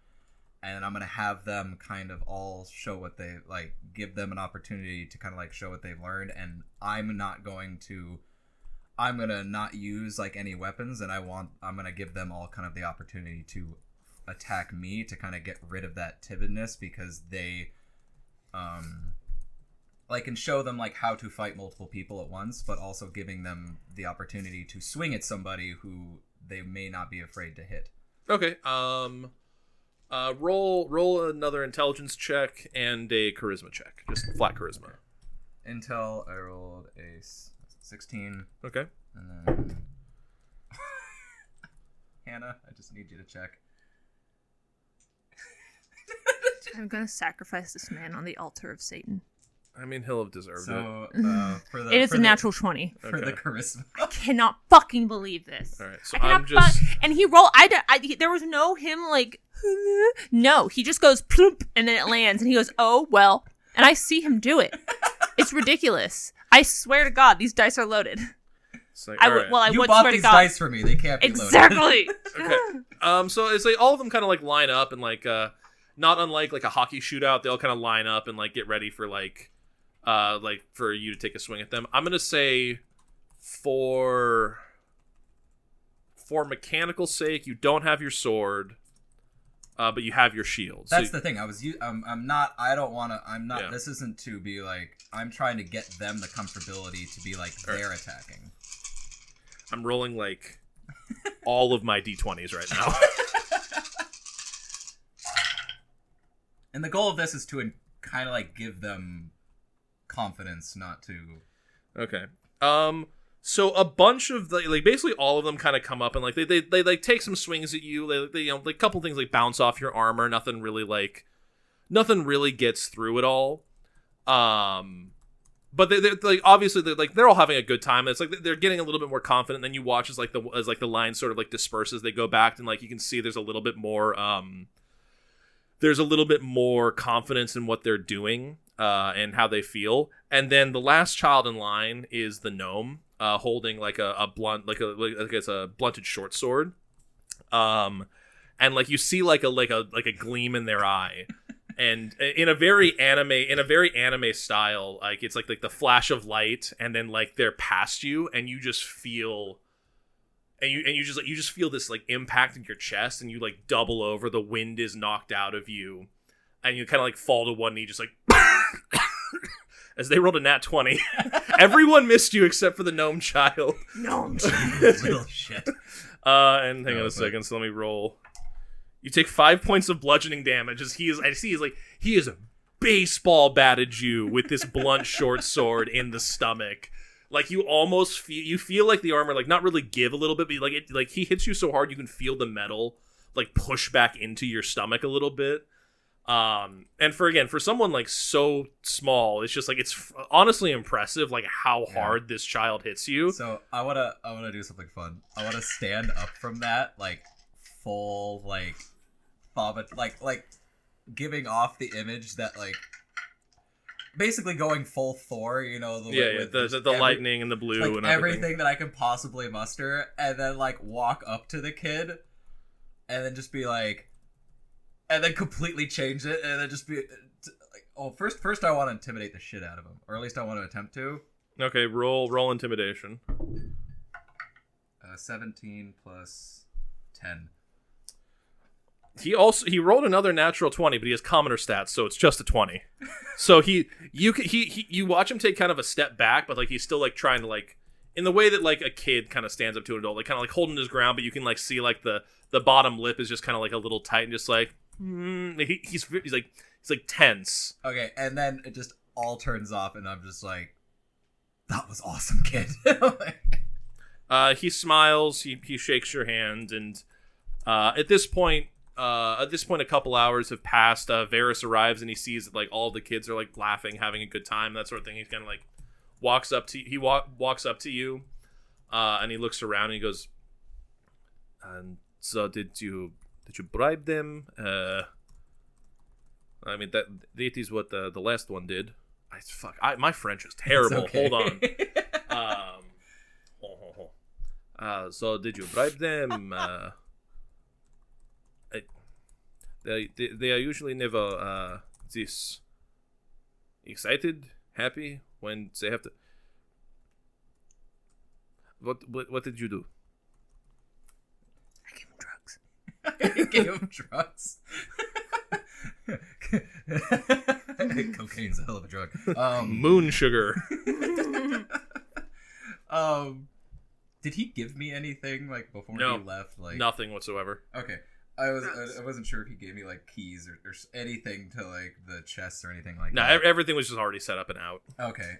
S5: and I'm gonna have them kind of all show what they like, give them an opportunity to kind of like show what they've learned, and I'm gonna not use like any weapons, and I'm gonna give them all kind of the opportunity to attack me to kind of get rid of that timidness, because they like, and show them like how to fight multiple people at once, but also giving them the opportunity to swing at somebody who they may not be afraid to hit.
S2: Okay. Roll another intelligence check and a charisma check. Just flat charisma.
S5: Intel, I rolled a 16.
S2: Okay.
S5: And then Hannah, I just need you to check.
S3: I'm gonna sacrifice this man on the altar of Satan.
S2: I mean, he'll have deserved it.
S5: So for the
S3: It is a natural 20.
S5: for the charisma.
S3: I cannot fucking believe this.
S2: All right, so
S3: I cannot
S2: I'm just...
S3: and he rolled. There was no him like. No, he just goes plump, and then it lands, and he goes, "Oh well," and I see him do it. It's ridiculous. I swear to God, these dice are loaded.
S2: It's like,
S3: I
S2: all
S3: would.
S2: right.
S3: Well, I
S5: You
S3: would
S5: bought
S3: swear to
S5: these
S3: God.
S5: dice for me. They can't be loaded.
S3: Exactly.
S2: Okay. So it's like all of them kind of like line up and like not unlike like a hockey shootout, they all kind of line up and like get ready for like for you to take a swing at them. I'm gonna say for mechanical sake, you don't have your sword, but you have your shield.
S5: That's
S2: so,
S5: the thing. I'm not. I don't want to. I'm not.
S2: Yeah.
S5: This isn't to be like. I'm trying to get them the comfortability to be like they're attacking.
S2: I'm rolling like all of my d20s right now.
S5: And the goal of this is to kind of like give them confidence, not to.
S2: Okay. So a bunch of like basically all of them kind of come up and like they like take some swings at you. They you know, like a couple things like bounce off your armor. Nothing really gets through it all. But they're like obviously they're all having a good time. It's like they're getting a little bit more confident. Then you watch as the line sort of like disperses. They go back and like you can see there's a little bit more confidence in what they're doing and how they feel. And then the last child in line is the gnome holding like a blunt like it's a blunted short sword. And like you see like a gleam in their eye. And in a very anime style, like it's like the flash of light, and then like they're past you, and you just feel, and you just feel this like impact in your chest, and you like double over. The wind is knocked out of you, and you kind of like fall to one knee, just like as they rolled a nat 20. Everyone missed you except for the gnome child.
S3: Gnome.
S5: Little shit.
S2: And hang on a second, so let me roll. You take 5 points of bludgeoning damage as he is baseball batted you with this blunt short sword in the stomach. Like you almost feel like the armor like not really give a little bit, but like he hits you so hard you can feel the metal like push back into your stomach a little bit. And for someone like so small, it's just like it's honestly impressive like how hard this child hits you.
S5: So I wanna do something fun. I wanna stand up from that like full like vomit, like giving off the image that like basically going full Thor, you know,
S2: the lightning and the blue
S5: like
S2: and
S5: everything that I can possibly muster, and then like walk up to the kid and then just be like, and then completely change it, and then just be like, oh, first I want to intimidate the shit out of him, or at least I want to attempt to.
S2: Okay, roll intimidation.
S5: 17 plus 10.
S2: He rolled another natural 20, but he has commoner stats, so it's just a 20. So you watch him take kind of a step back, but like he's still like trying to like in the way that like a kid kind of stands up to an adult, like kind of like holding his ground, but you can like see like the bottom lip is just kind of like a little tight and just like he's like tense.
S5: Okay, and then it just all turns off, and I'm just like, that was awesome, kid.
S2: He smiles, he shakes your hand, and at this point, a couple hours have passed. Varys arrives and he sees that like all the kids are like laughing, having a good time, that sort of thing. He's kind of like walks up to you, and he looks around and he goes, "And so did you bribe them? I mean that is what the last one did. My French is terrible.
S5: Okay.
S2: Hold on. So did you bribe them? They are usually never this excited, happy when they have to. What did you do?
S3: I gave him drugs.
S5: You gave him drugs. Cocaine's a hell of a drug.
S2: Moon sugar.
S5: Did he give me anything like before
S2: No,
S5: he left? Like
S2: nothing whatsoever.
S5: Okay, I wasn't sure if he gave me like keys or anything to like the chest or anything like
S2: No,
S5: that.
S2: everything was just already set up and out.
S5: Okay.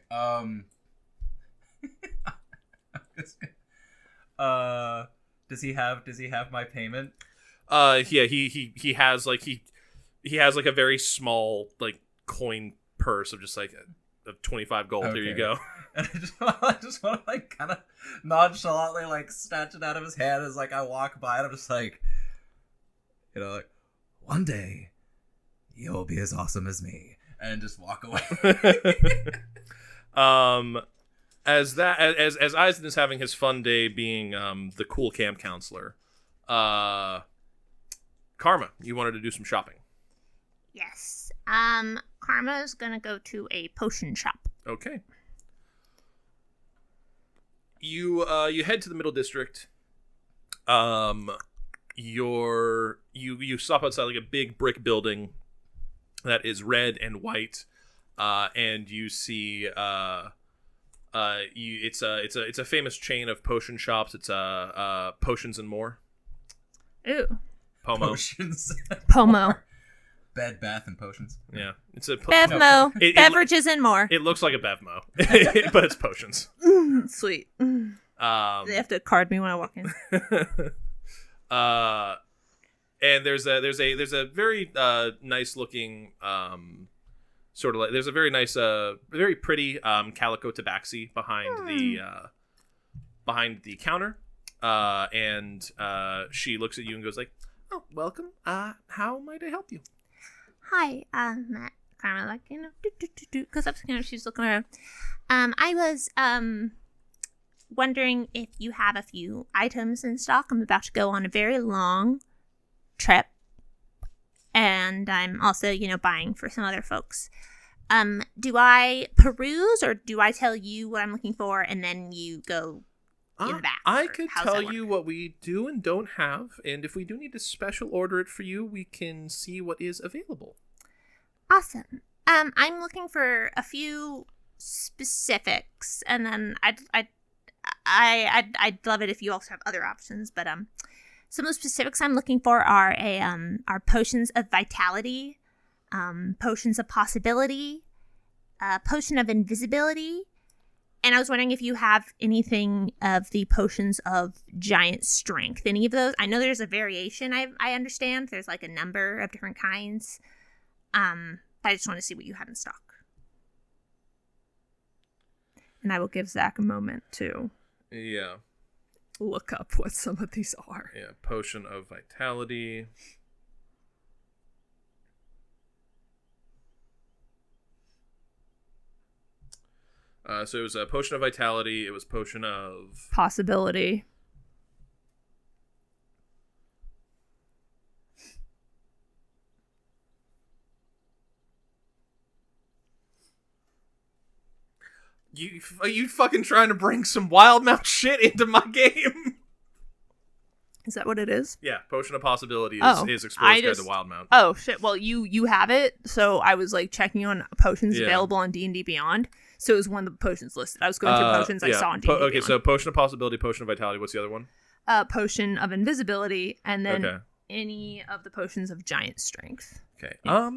S5: Does he have my payment?
S2: Yeah, he has like he has like a very small like coin purse of just like of 25 gold.
S5: Okay.
S2: Here you go.
S5: And I just want to like kind of nonchalantly like snatch it out of his hand as like I walk by and I'm just like, you know, like one day you'll be as awesome as me, and just walk away.
S2: As Eisen is having his fun day being the cool camp counselor, Karma, you wanted to do some shopping.
S6: Yes. Karma's gonna go to a potion shop.
S2: Okay. You head to the Middle District. You stop outside like a big brick building that is red and white, and you see it's a famous chain of potion shops. It's Potions and More.
S3: Ooh.
S2: Pomo.
S5: Potions.
S3: Pomo.
S5: Bed, bath, and potions.
S2: Yeah, it's a
S3: Bevmo.
S2: It-
S3: Beverages and more.
S2: It looks like a Bevmo, but it's potions.
S3: Sweet. They
S2: Um,
S3: have to card me when I walk in.
S2: And there's a very nice looking sort of like there's a very nice very pretty calico tabaxi behind the counter, and she looks at you and goes like, "Oh, welcome. How might I help you?"
S6: Hi, Matt. Karma, like, you know, because I'm kind of, she's looking around. I was, wondering if you have a few items in stock. I'm about to go on a very long trip, and I'm also, you know, buying for some other folks. Do I peruse, or do I tell you what I'm looking for, and then you go in the back?
S2: I
S6: or
S2: could
S6: how does that
S2: tell you
S6: work?
S2: what we do and don't have, and if we do need to special order it for you, we can see what is available.
S6: Awesome. I'm looking for a few specifics, and then I'd love it if you also have other options. But some of the specifics I'm looking for are are potions of vitality, potions of possibility, potion of invisibility, and I was wondering if you have anything of the potions of giant strength. Any of those? I know there's a variation. I understand there's like a number of different kinds. I just want to see what you had in stock.
S3: And I will give Zach a moment to
S2: Yeah.
S3: look up what some of these are.
S2: Yeah, potion of vitality. So it was a potion of vitality. It was potion of
S3: Possibility.
S2: you fucking trying to bring some wild mouth shit into my game.
S3: Is that what it is?
S2: Yeah, potion of possibility is,
S3: Oh,
S2: is
S3: I
S2: Explorer's Guide
S3: just-
S2: to Wildmount.
S3: Oh shit. Well, you have it. So I was like checking on potions
S2: Yeah.
S3: available on D&D Beyond. So it was one of the potions listed. I was going through potions I saw on D&D
S2: Okay,
S3: Beyond.
S2: so potion of possibility, potion of vitality. What's the other one?
S3: Potion of invisibility, and then
S2: Okay.
S3: any of the potions of giant strength.
S2: Okay.
S3: Yeah.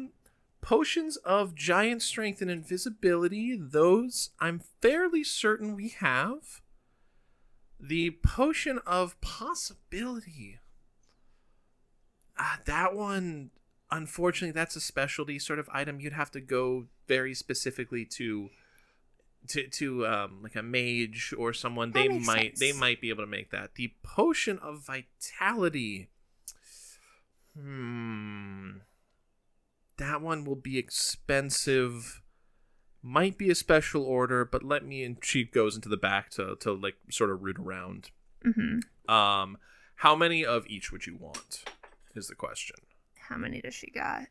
S2: Potions of giant strength and invisibility, those I'm fairly certain we have. The potion of possibility. That one, unfortunately, that's a specialty sort of item. You'd have to go very specifically to like a mage or someone.
S6: That makes sense.
S2: They might be able to make that. The potion of vitality. That one will be expensive. Might be a special order, but let me. And she goes into the back to like sort of root around.
S3: Mm-hmm.
S2: How many of each would you want? Is the question.
S3: How many does she got?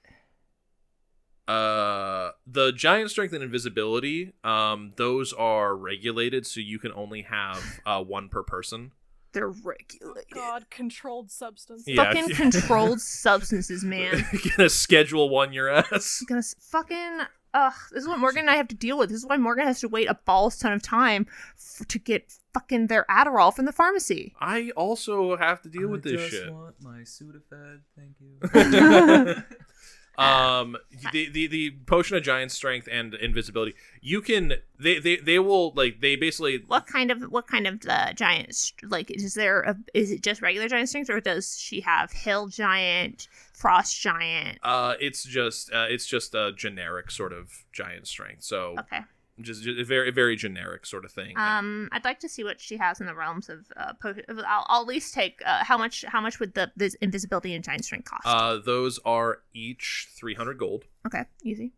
S2: The giant strength and invisibility, those are regulated, so you can only have one per person.
S3: They're regulated.
S4: God, controlled substance.
S2: Yeah.
S3: Fucking controlled substances, man.
S2: You're gonna schedule one your ass.
S3: I'm gonna fucking. Ugh, this is what Morgan and I have to deal with. This is why Morgan has to wait a balls ton of time to get fucking their Adderall from the pharmacy.
S2: I also have to deal with this shit.
S5: I just want my Sudafed, thank you.
S2: The potion of giant strength and invisibility, you can they will like they basically
S3: What kind of giant like is it just regular giant strength, or does she have hill giant, frost giant?
S2: it's just a generic sort of giant strength, so
S3: Okay.
S2: just a very very generic sort of thing.
S3: I'd like to see what she has in the realms of I'll at least take how much would this invisibility and giant strength cost?
S2: Those are each 300 gold.
S3: Okay, easy.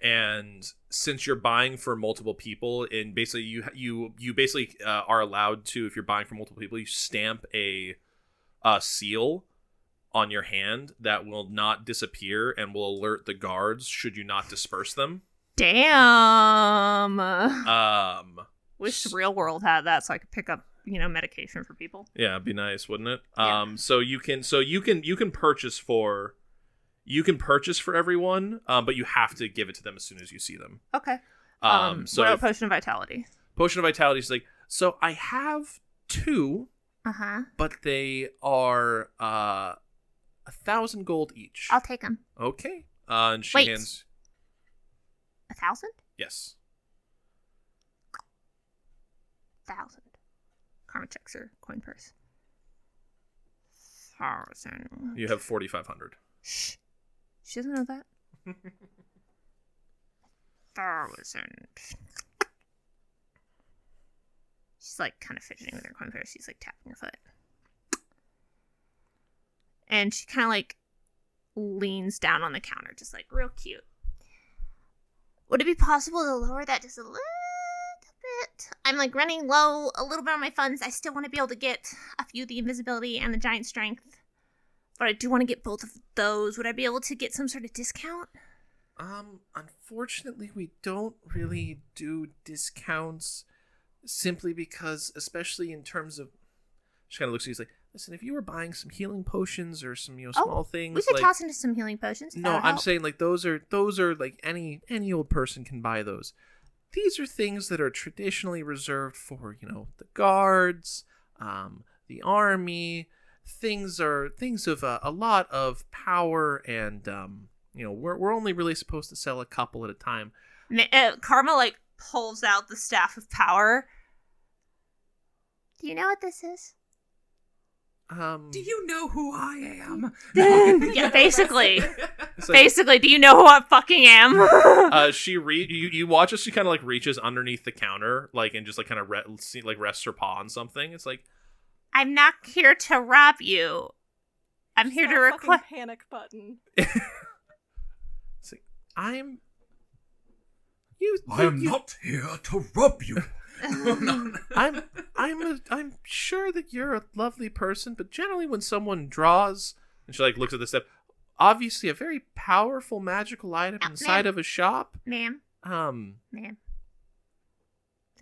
S2: And since you're buying for multiple people, and basically you basically are allowed to, if you're buying for multiple people, you stamp a seal on your hand that will not disappear and will alert the guards should you not disperse them.
S3: Damn. Wish
S2: s-
S3: the real world had that so I could pick up, medication for people.
S2: Yeah, it'd be nice, wouldn't it?
S3: Yeah.
S2: So you can purchase for everyone, but you have to give it to them as soon as you see them.
S3: Okay.
S2: So
S3: what about Potion of Vitality?
S2: Potion of Vitality is like, so I have 2,
S3: Uh-huh.
S2: but they are 1,000 gold each.
S6: I'll take them.
S2: Okay. And she
S6: Wait.
S2: hands
S6: 1,000?
S2: yes.
S3: 1,000. Karma checks her coin purse. 1,000.
S2: You have 4,500.
S3: Shh. She doesn't know that. 1,000. She's like kind of fidgeting with her coin purse. She's like tapping her foot. And she kind of like leans down on the counter, just like real cute.
S6: Would it be possible to lower that just a little bit? I'm like running low a little bit on my funds. I still want to be able to get a few of the invisibility and the giant strength. But I do want to get both of those. Would I be able to get some sort of discount?
S2: Unfortunately, we don't really do discounts simply because, especially in terms of, she kind of looks at you, like, listen, if you were buying some healing potions or some, small things,
S6: We could
S2: like,
S6: toss into some healing potions.
S2: no, I'm saying like those are like any old person can buy those. These are things that are traditionally reserved for, the guards, the army. Things of a lot of power, and we're only really supposed to sell a couple at a time.
S3: Karma like pulls out the staff of power.
S6: Do you know what this is?
S5: Do you know who I am?
S3: Yeah, basically.
S2: It's like,
S3: Basically, do you know who I fucking am?
S2: you watch as she kind of like reaches underneath the counter, like, and just like kind of rests her paw on something. It's like,
S6: I'm not here to rob you. I'm here to
S4: That fucking
S6: request.
S4: panic button.
S2: it's like I'm
S5: not here to rob you.
S2: I'm sure that you're a lovely person, but generally when someone draws, and she like looks at the step, obviously a very powerful magical item inside of a shop.
S6: Ma'am,
S2: Um,
S6: look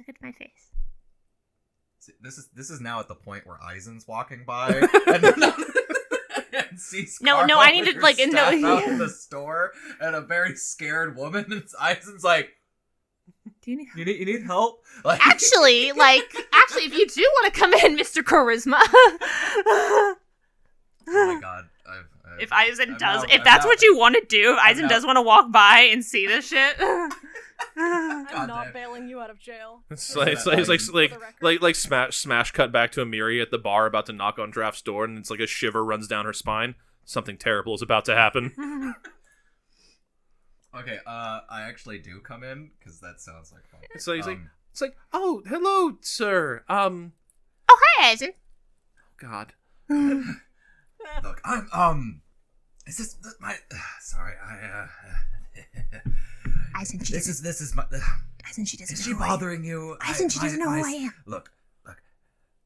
S6: at my face.
S5: See, this is now at the point where Eisen's walking by and sees
S3: No,
S5: Carl
S3: I need
S5: with
S3: to,
S5: her
S3: like,
S5: staff
S3: no,
S5: out in the store and a very scared woman, and Eisen's like,
S3: Do you need
S5: you need help? Like,
S6: Actually,
S3: Actually, if you do want to come in, Mr. Charisma.
S5: oh my god.
S3: If Eisen
S5: I'm
S3: does,
S5: now-
S3: if that's
S5: I'm
S3: what you want to do, if
S5: I'm
S3: Eisen
S5: now-
S3: does want to walk by and see this shit.
S4: I'm
S5: God
S4: not
S5: damn.
S4: bailing you out of jail.
S2: it's
S5: like-
S2: like it's like
S4: For
S2: like
S4: the record.
S2: like smash cut back to Amiri at the bar about to knock on Draft's door, and it's like a shiver runs down her spine. Something terrible is about to happen.
S5: Okay, I actually do come in because that sounds like fun.
S2: It's like, oh, hello, sir.
S6: oh hi, Eisen.
S2: God.
S5: Look, I'm is this my sorry,
S6: Eisen, she
S5: this is my
S6: Eisen, she doesn't
S5: is
S6: know
S5: she
S6: who I am.
S5: bothering you?
S6: Eisen, she doesn't know who I am.
S5: Look.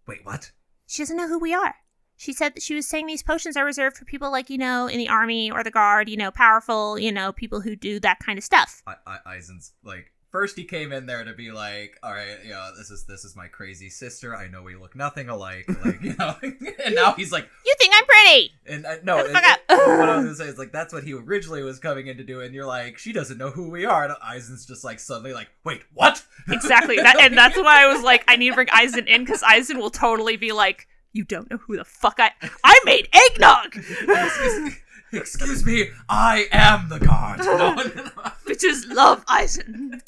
S5: Wait, what?
S6: She doesn't know who we are. She said that she was saying these potions are reserved for people like, in the army or the guard, powerful, people who do that kind of stuff.
S5: Eisen's like, first he came in there to be like, all right, this is my crazy sister. I know we look nothing alike, and now he's like,
S6: you think I'm pretty?
S5: And what
S6: fuck
S5: I was gonna say is like, that's what he originally was coming in to do, and you're like, she doesn't know who we are. And Eisen's just like suddenly like, wait, what?
S3: Exactly. And that's why I was like, I need to bring Eisen in, because Eisen will totally be like, you don't know who the fuck I made eggnog!
S5: Excuse me, I am the guard.
S3: Bitches love Eisen.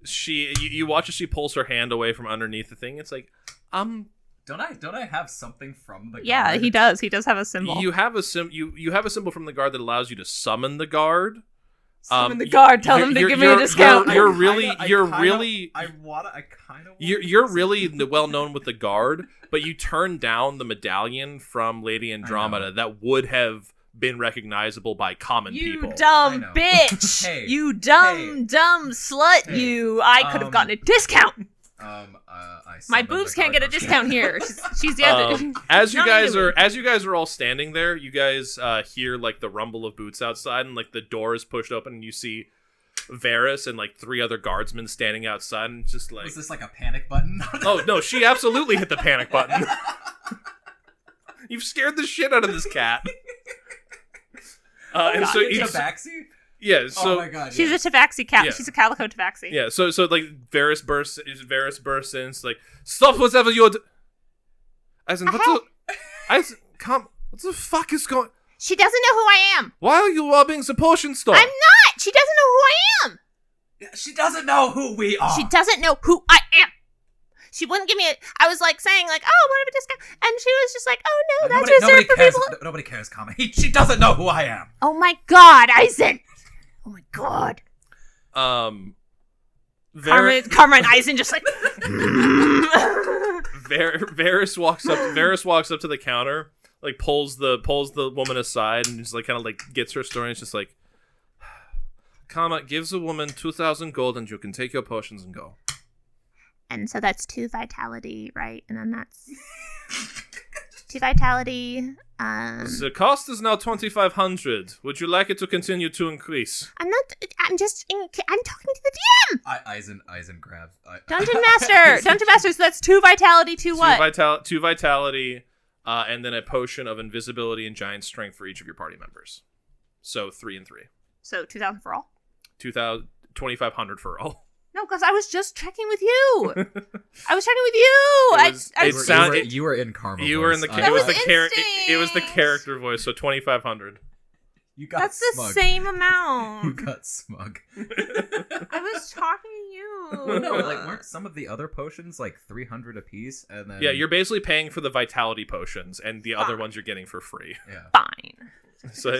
S2: You watch as she pulls her hand away from underneath the thing. It's like,
S5: don't I have something from the guard?
S3: Yeah, he does. He does have a symbol.
S2: You have a symbol from the guard that allows you to summon the guard.
S3: Summon the guard. Tell them to give me a discount.
S2: You're really well known with the guard, but you turned down the medallion from Lady Andromeda that would have been recognizable by common people.
S3: You dumb bitch!
S5: Hey,
S3: you dumb slut!
S5: Hey,
S3: I could have gotten a discount.
S4: My boobs can't get a discount here. She's the other.
S2: As you guys are all standing there, you guys hear like the rumble of boots outside, and like the door is pushed open, and you see Varys and like 3 other guardsmen standing outside, and just like,
S5: was this like a panic button?
S2: Oh no, she absolutely hit the panic button. You've scared the shit out of this cat. And so
S5: Tabaxi?
S2: Yeah, so
S5: oh my God,
S3: she's a Tabaxi cat.
S2: Yeah.
S3: She's a calico Tabaxi.
S2: Yeah, so like Varys bursts in, it's like, stop whatever you're Eisen, come, what the fuck is going?
S6: She doesn't know who I am.
S2: Why are you robbing the potion store?
S6: I'm not. She doesn't know who I am.
S5: She doesn't know who we are.
S6: She doesn't know who I am. She wouldn't give me I was like saying like, oh, what a discount, and she was just like, oh no, that's reserved for people.
S5: Nobody cares, Kama. She doesn't know who I am.
S6: Oh my God, Eisen. Oh my God.
S3: Carmen and Eisen just like.
S2: Varys walks up to the counter, like pulls the woman aside, and just like kind of like gets her story. And it's just like, Kama gives the woman 2,000 gold, and you can take your potions and go.
S6: And so that's 2 vitality, right? And then that's 2 vitality.
S2: The cost is now 2,500. Would you like it to continue to increase?
S6: I'm talking to the DM.
S5: Eisen grabs.
S3: Dungeon Master. So that's 2 vitality, 2 what?
S2: 2 vitality, and then a potion of invisibility and giant strength for each of your party members. So 3 and 3.
S3: So 2,000 for all.
S2: 2,500 for all.
S3: No, because I was just checking with you. I was checking with you.
S5: You were in Karma.
S2: You
S5: voice.
S2: were in the.
S3: That was
S2: It was the character voice. So 2,500.
S5: You got
S3: That's
S5: smug.
S3: the same amount.
S5: You got smug.
S3: I was talking to you.
S5: No, like weren't some of the other potions like 300 apiece, and then
S2: Yeah, you're basically paying for the vitality potions, and the other ones you're getting for free.
S5: Yeah.
S3: Fine.
S2: So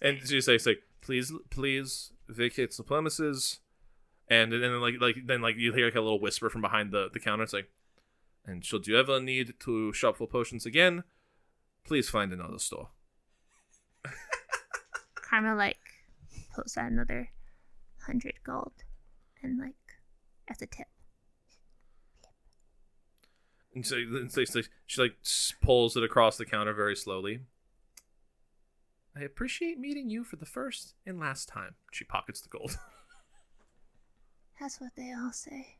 S2: and she says like, please vacate the premises. And then like you hear like a little whisper from behind the counter. It's like, and should you ever need to shop for potions again, please find another store.
S6: Karma like pulls out another 100 gold, and like as a tip.
S2: And so she like pulls it across the counter very slowly. I appreciate meeting you for the first and last time. She pockets the gold.
S6: That's what they all say.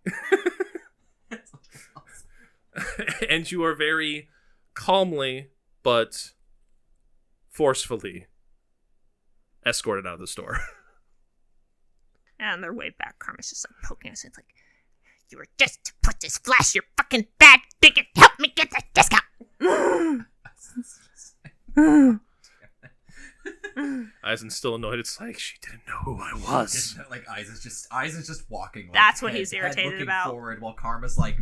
S2: And you are very calmly but forcefully escorted out of the store.
S3: And on their way back, Karma's just like poking us. It's like,
S6: You were just to put this flash your fucking bad bigot. Help me get the discount.
S2: Eisen's still annoyed. It's like, she didn't know who I was.
S5: Like Eisen's just walking. Like,
S3: That's what he's irritated
S5: looking
S3: about.
S5: Forward while Karma's like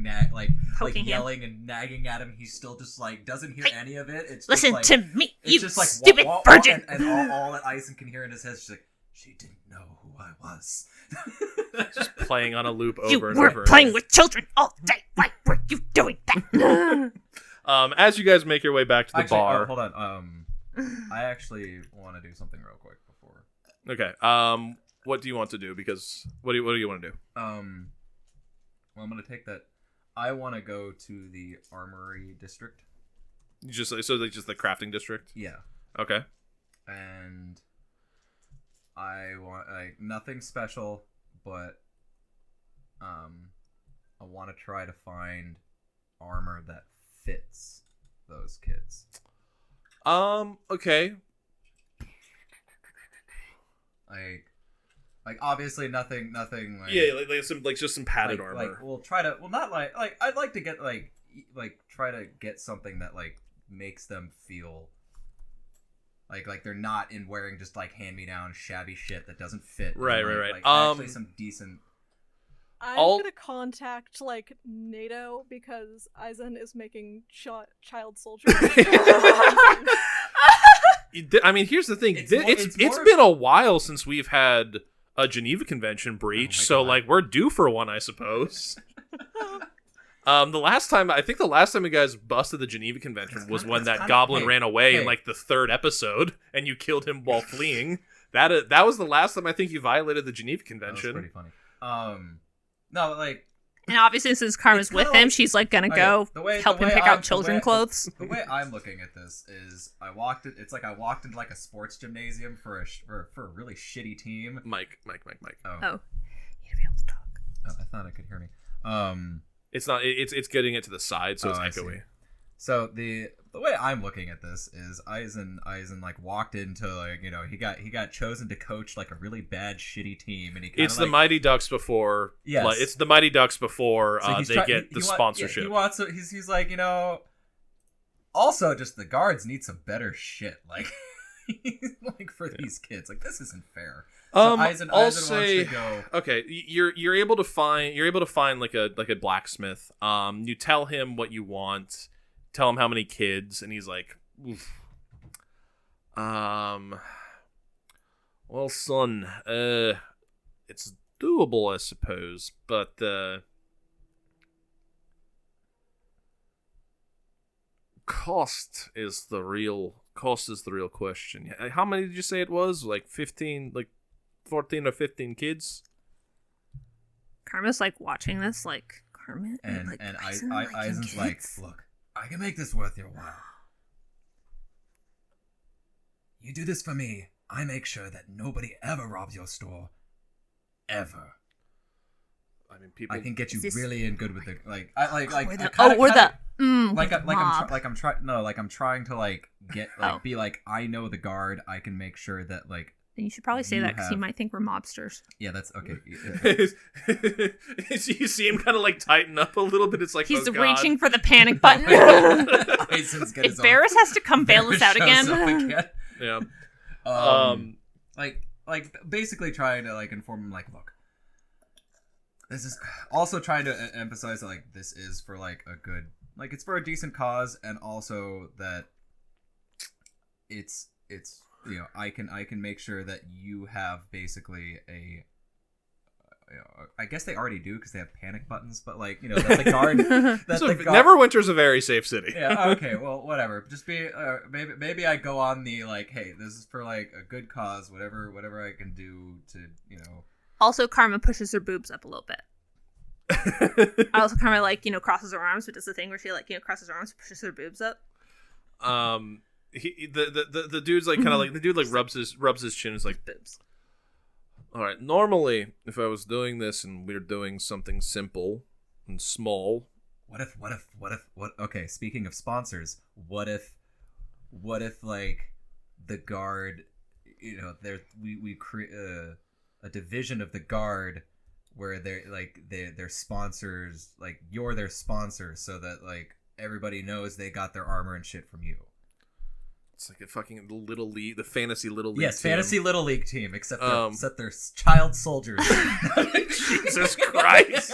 S3: Poking him.
S5: yelling and nagging at him. He's still just like doesn't hear any of it. It's
S6: Listen
S5: just, like,
S6: to me,
S5: it's
S6: you
S5: just like
S6: stupid virgin.
S5: And all that Eisen can hear in his head is just like, she didn't know who I was.
S2: Just playing on a loop over
S6: You
S2: and
S6: were
S2: over.
S6: playing with children all day. Why were you doing that?
S2: As you guys make your way back to the
S5: Actually,
S2: bar.
S5: hold on. I actually want to do something real quick before.
S2: Okay. What do you want to do? Because what do you want to do?
S5: Well, I'm gonna take that. I want to go to the armory district.
S2: Just just the crafting district.
S5: Yeah.
S2: Okay.
S5: And I want like nothing special, but I want to try to find armor that fits those kids.
S2: Okay.
S5: Like obviously nothing like
S2: Yeah, like just some padded armor.
S5: Like we'll try to not like I'd like to get like try to get something that like makes them feel like they're not in wearing just like hand-me-down shabby shit that doesn't fit.
S2: Right.
S5: Like, actually some decent.
S4: I'm gonna contact like NATO because Eisen is making child soldiers.
S2: I mean, here's the thing. It's
S5: more
S2: been a while since we've had a Geneva Convention breach, so
S5: God.
S2: like we're due for one, I suppose. The last time you guys busted the Geneva Convention was when that goblin ran away in like the 3rd episode, and you killed him while fleeing. That was the last time I think you violated the Geneva Convention.
S5: That was pretty funny. No, like.
S3: And obviously, since Karma's with him, she's like gonna go help him pick out children clothes.
S5: The way I'm looking at this is, I walked into like a sports gymnasium for a really shitty team.
S2: Mike.
S5: Oh,
S3: You need to be able to talk.
S5: Oh, I thought I could hear me.
S2: It's not. It's getting it to the side, so it's
S5: I see.
S2: echoey.
S5: So the way I'm looking at this is Eisen like walked into like he got chosen to coach like a really bad shitty team, and
S2: It's the Mighty Ducks before.
S5: Yes.
S2: Like, it's the Mighty Ducks before
S5: so
S2: they get the sponsorship.
S5: He wants. He's like Also, just the guards need some better shit. Like like for these kids, like this isn't fair. So Eisen wants to go.
S2: Okay, you're able to find like a blacksmith. You tell him what you want. Tell him how many kids, and he's like, oof. Well, son, it's doable, I suppose, but cost is the real question. How many did you say it was? Like 15, like 14 or 15 kids?
S3: Karma's like watching this, like Karma,
S5: And
S3: like,
S5: Eisen's like, look, I can make this worth your while. You do this for me, I make sure that nobody ever robs your store. Ever.
S2: I mean, people.
S5: I can get you
S3: this...
S5: really in good with the like. I'm trying to like get like be like I know the guard. I can make sure that like.
S3: You should probably say that because he might think we're mobsters.
S5: Yeah, that's okay.
S2: You see him kind of like tighten up a little bit. It's like
S3: he's
S2: oh,
S3: reaching for the panic button. If Barris has to come bail us out again.
S2: Yeah.
S5: Like basically trying to like inform him like, look, this is also trying to emphasize that like this is for like a good, like it's for a decent cause, and also that it's I can make sure that you have basically a. I guess they already do because they have panic buttons, but like that the guard.
S2: Neverwinter's a very safe city.
S5: Yeah. Okay. Well, whatever. Just be maybe I go on the like, hey, this is for like a good cause. Whatever I can do to
S3: Also, Karma pushes her boobs up a little bit. I also kind of like crosses her arms, but does the thing where she like crosses her arms, pushes her boobs up.
S2: The dude's like kind of like the dude like rubs his chin. Is like
S3: boobs.
S2: All right. Normally, if I was doing this and we're doing something simple and small.
S5: What if? Okay. Speaking of sponsors, what if like the guard, we create a division of the guard where they're sponsors, like you're their sponsor, so that like everybody knows they got their armor and shit from you.
S2: It's like a fucking little league, the fantasy little league.
S5: Yes,
S2: team.
S5: Fantasy Little League team, except they're child soldiers.
S2: Jesus Christ!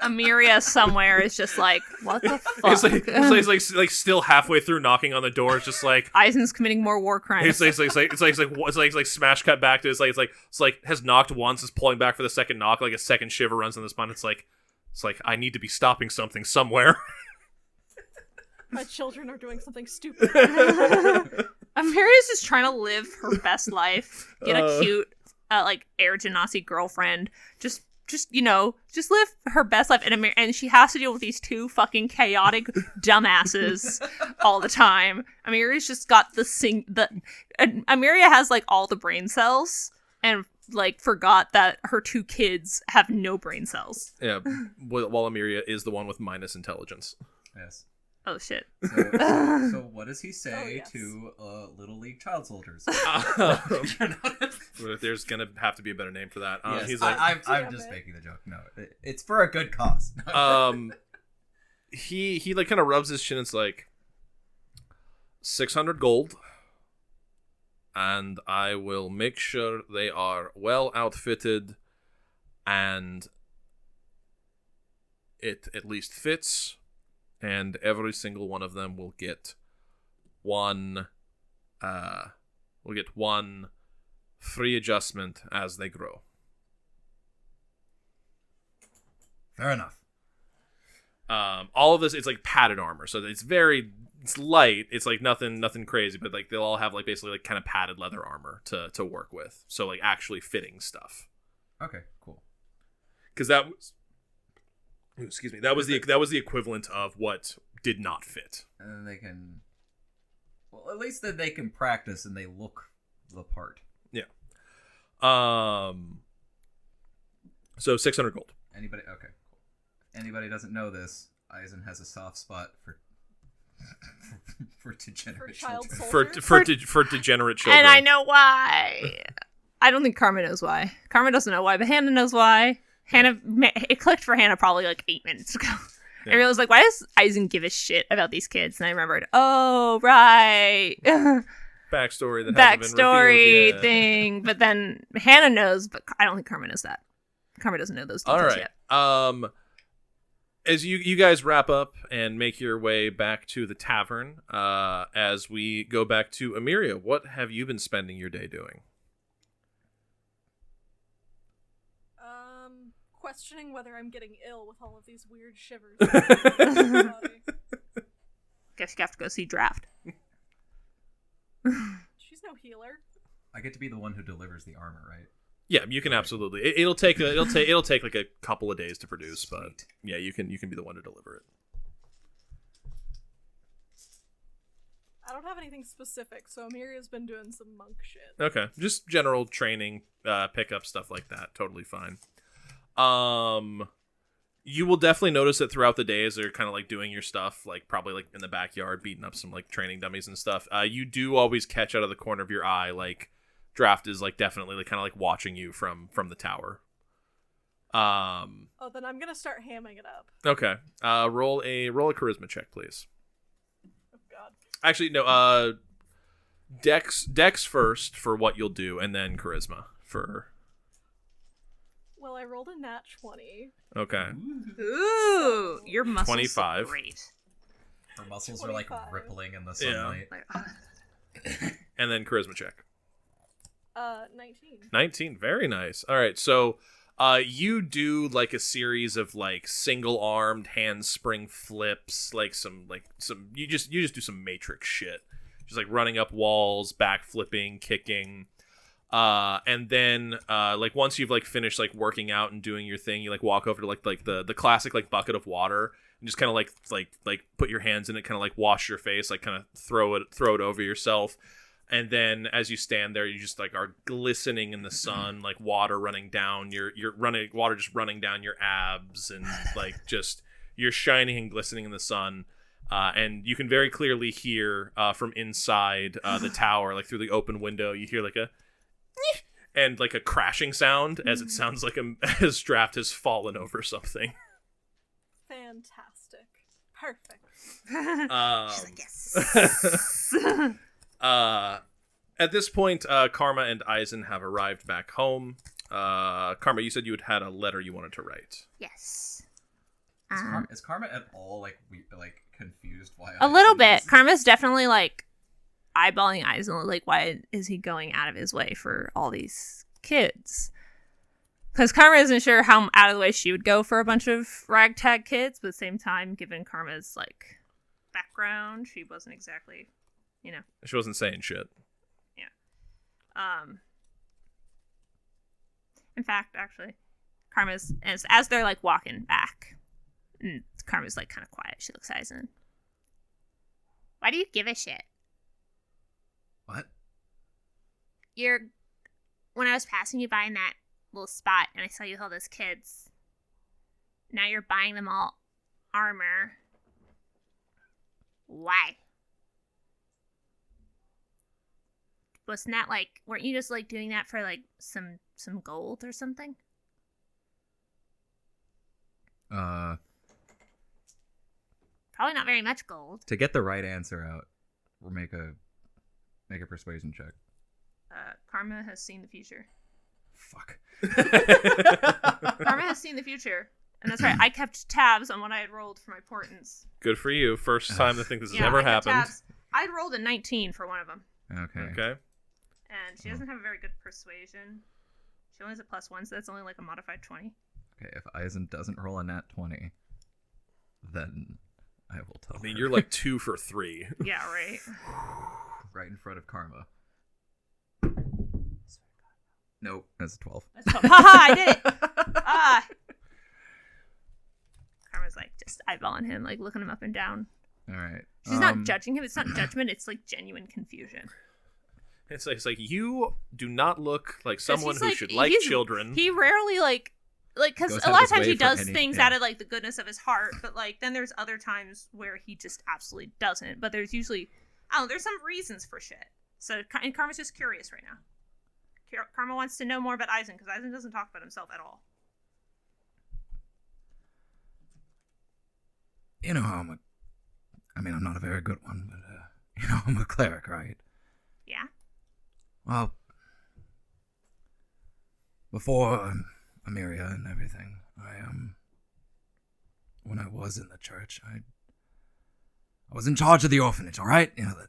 S3: Amiria somewhere is just like, what the fuck?
S2: It's like still halfway through knocking on the door. It's just like
S3: Eisen's committing more war crimes.
S2: It's like smash cut back to it's like has knocked once, is pulling back for the second knock, like a second shiver runs on the spine. It's like I need to be stopping something somewhere.
S4: My children are doing something stupid.
S3: Amiria's just trying to live her best life. Get a cute, like, Air Genasi girlfriend. Just just live her best life. And she has to deal with these two fucking chaotic dumbasses all the time. Amiria's just got Amiria has like all the brain cells and like forgot that her two kids have no brain cells.
S2: Yeah, while Amiria is the one with minus intelligence.
S5: Yes.
S3: Oh shit.
S5: So what does he say
S4: yes.
S5: to Little League child soldiers?
S2: There's gonna have to be a better name for that.
S5: Yes,
S2: He's like,
S5: I'm just making the joke. No, it's for a good cause.
S2: He like kind of rubs his chin. It's like 600 gold, and I will make sure they are well outfitted, and it at least fits. And every single one of them will get one free adjustment as they grow.
S5: Fair enough.
S2: All of this, it's like padded armor, so it's light. It's like nothing crazy, but like they'll all have like basically like kind of padded leather armor to work with. So like actually fitting stuff.
S5: Okay, cool.
S2: Because that was. Excuse me. That was the equivalent of what did not fit.
S5: And then they can, well, at least that they can practice and they look the part.
S2: Yeah. So 600 gold.
S5: Anybody? Okay, cool. Anybody doesn't know this? Eisen has a soft spot for degenerate
S4: child
S5: children.
S4: soldiers?
S2: For degenerate children.
S3: And I know why. I don't think Karma knows why. Karma doesn't know why, but Hannah knows why. It clicked for Hannah probably like 8 minutes ago.
S2: Yeah.
S3: I realized, like, why does Eisen give a shit about these kids? And I remembered, oh, right.
S2: Backstory that hasn't been revealed yet.
S3: thing. But then Hannah knows, but I don't think Karma knows that. Karma doesn't know those details yet.
S2: As you guys wrap up and make your way back to the tavern, as we go back to Amiria, what have you been spending your day doing?
S4: Questioning whether I'm getting ill with all of these weird shivers.
S3: Guess you have to go see Draft.
S4: She's no healer.
S5: I get to be the one who delivers the armor, right?
S2: Yeah, you can absolutely. It'll take like a couple of days to produce,
S5: Sweet.
S2: but yeah, you can be the one to deliver it.
S4: I don't have anything specific, so Amiria's been doing some monk shit.
S2: Okay, just general training, pickup stuff like that. Totally fine. You will definitely notice that throughout the day as they're kind of like doing your stuff, like probably like in the backyard, beating up some like training dummies and stuff. You do always catch out of the corner of your eye, like Draft is like definitely like kind of like watching you from the tower.
S4: Oh, then I'm gonna start hamming it up.
S2: Okay. Roll a charisma check, please.
S4: Oh god.
S2: Actually, no. Dex first for what you'll do, and then charisma for.
S4: Well, I rolled a nat 20.
S2: Okay.
S3: Ooh, your muscles
S2: 25.
S3: look great.
S5: Her muscles are like
S4: 25.
S5: rippling in the
S2: Yeah.
S5: sunlight.
S2: And then charisma check.
S4: 19.
S2: 19. Very nice. All right. So, you do like a series of like single-armed handspring flips, like some you just do some matrix shit. Just like running up walls, back flipping, kicking. And then like once you've like finished like working out and doing your thing, you like walk over to like the classic like bucket of water and just kind of like put your hands in it, kind of like wash your face, like kind of throw it over yourself. And then as you stand there, you just like are glistening in the sun, like water running down water just running down your abs, and like just you're shining and glistening in the sun. And you can very clearly hear from inside the tower, like through the open window, you hear like a and like a crashing sound as it sounds like as Draft has fallen over something.
S4: Fantastic. Perfect.
S6: She's like, yes.
S2: At this point, Karma and Eisen have arrived back home. Karma, you said you had a letter you wanted to write.
S6: Yes.
S5: Is Karma at all like confused why?
S3: A little
S5: Eisen
S3: bit.
S5: is-
S3: Karma's definitely like eyeballing Eisen, like, why is he going out of his way for all these kids? Because Karma isn't sure how out of the way she would go for a bunch of ragtag kids, but at the same time, given Karma's like background, she wasn't exactly,
S2: She wasn't saying shit.
S3: In fact, actually, Karma's as they're like walking back, and Karma's like kind of quiet. She looks at Eisen.
S6: Why do you give a shit?
S5: What?
S6: When I was passing you by in that little spot and I saw you with all those kids, now you're buying them all armor. Why? Wasn't that weren't you just like doing that for like some gold or something?
S5: Uh,
S6: Probably not very much gold.
S5: to get the right answer out, we'll make a persuasion check.
S3: Karma has seen the future.
S5: Fuck.
S3: Karma has seen the future. And that's right. I kept tabs on what I had rolled for my portents.
S2: Good for you. First time I think this has
S3: Yeah,
S2: ever
S3: I kept
S2: happened.
S3: tabs. I'd rolled a 19 for one of them.
S5: Okay.
S2: Okay.
S3: And she doesn't have a very good persuasion. She only has a +1, so that's only like a modified 20.
S5: Okay, if Eisen doesn't roll a nat 20, then I will tell
S2: I mean,
S5: her.
S2: you're like 2 for 3.
S3: Yeah, right.
S5: right in front of Karma. Nope, that's a 12.
S3: That's Haha, I did it! Ah! Karma's like just eyeballing him, like looking him up and down.
S5: Alright.
S3: She's not judging him. It's not judgment. It's like genuine confusion.
S2: It's like you do not look like someone
S3: he's
S2: who
S3: like-
S2: should like
S3: he's-
S2: children.
S3: He rarely because
S5: Goes
S3: a
S5: out
S3: lot
S5: his
S3: of times
S5: way
S3: he
S5: for
S3: does
S5: any-
S3: things
S5: yeah.
S3: out of like the goodness of his heart, but like then there's other times where he just absolutely doesn't. But there's usually there's some reasons for shit. So and Karma's just curious right now. Karma wants to know more about Eisen because Eisen doesn't talk about himself at all.
S5: You know how I'm not a very good one, but, I'm a cleric, right?
S6: Yeah.
S5: Well, before Amiria and everything, when I was in the church, I was in charge of the orphanage, all right? You know that.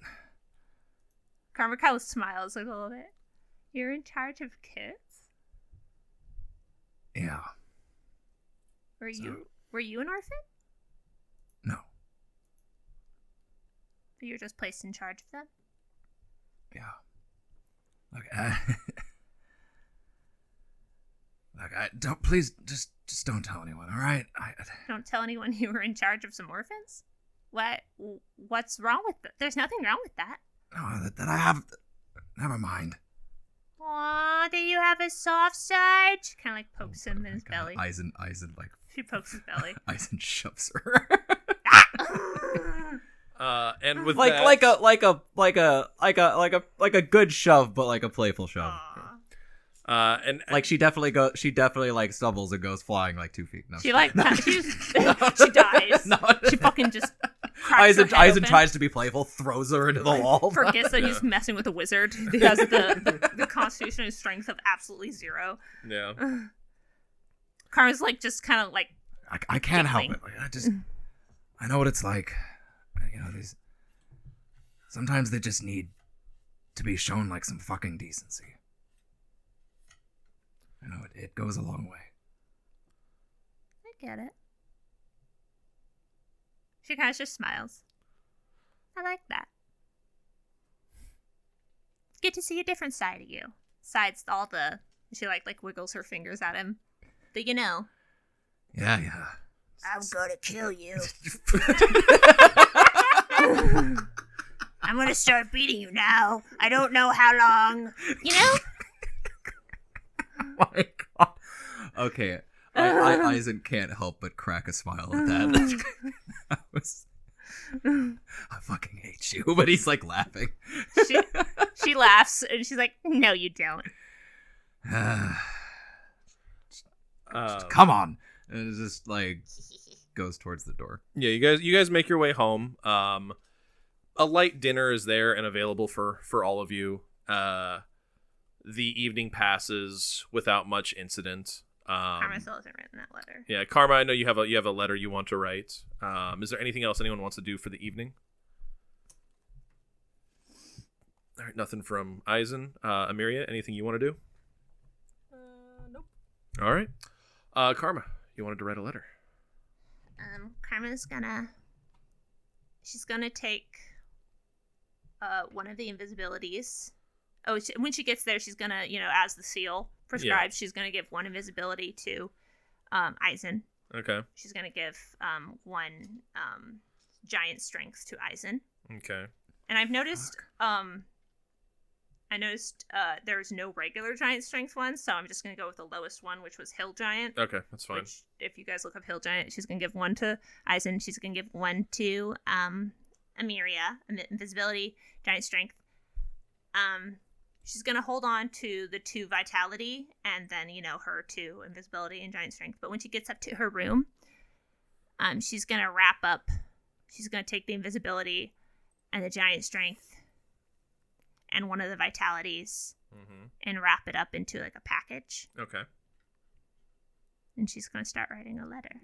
S3: Karma kind of smiles like a little bit. You're in charge of kids?
S5: Yeah.
S3: Were you an orphan?
S5: No.
S3: But you were just placed in charge of them?
S5: Yeah. Please just don't tell anyone, all right?
S3: Don't tell anyone you were in charge of some orphans? What's wrong with that? There's nothing wrong with that.
S5: No, that I have. Never mind.
S6: Aw, do you have a soft side?
S3: She kind of like pokes him in his belly.
S5: Eisen, like
S3: She pokes his belly.
S5: Eisen shoves her.
S2: And with
S5: like
S2: that,
S5: like a good shove, but like a playful shove.
S3: Aw.
S2: and
S5: Like she definitely like stumbles and goes flying like 2 feet. No.
S3: She like she dies.
S5: No.
S3: She fucking just cracks her head
S5: Eisen
S3: open,
S5: tries to be playful, throws her into the wall.
S3: forgets that he's messing with a wizard who has the constitution and strength of absolutely 0.
S2: yeah,
S3: Karma's like just kind of like
S5: I can't help
S3: Giggling.
S5: it. Like, I know what it's like. You know, sometimes they just need to be shown like some fucking decency. You know, it goes a long way.
S3: I get it. She kind of just smiles.
S6: I like that. It's good to see a different side of you. Besides all the...
S3: She like wiggles her fingers at him. But you know.
S5: Yeah.
S6: I'm gonna kill you. I'm gonna start beating you now. I don't know how long. You know?
S5: Oh my god. Okay. Eisen can't help but crack a smile at that. I fucking hate you, but he's like laughing.
S3: She laughs and she's like, "No, you don't."
S5: Come on. And it's just like goes towards the door.
S2: yeah. You guys make your way home. A light dinner is there and available for all of you. The evening passes without much incident.
S3: Karma still hasn't written that letter.
S2: Yeah, Karma, I know you have a letter you want to write. Is there anything else anyone wants to do for the evening? All right, nothing from Eisen. Amiria, anything you want to do?
S4: Nope.
S2: All right. Karma, you wanted to write a letter.
S3: Karma's she's gonna take one of the invisibilities. When she gets there, she's gonna, as the seal prescribes, she's gonna give one invisibility to Eisen.
S2: Okay.
S3: She's gonna give 1 giant strength to Eisen.
S2: Okay.
S3: And I've noticed there's no regular giant strength one, so I'm just gonna go with the lowest one, which was Hill Giant.
S2: Okay, that's fine.
S3: Which, if you guys look up Hill Giant, she's gonna give 1 to Eisen. She's gonna give 1 to Amiria, invisibility, giant strength. She's gonna hold on to the 2 vitality, and then her 2 invisibility and giant strength. But when she gets up to her room, she's gonna wrap up. She's gonna take the invisibility and the giant strength and 1 of the vitalities and wrap it up into like a package.
S2: Okay.
S3: And she's gonna start writing a letter.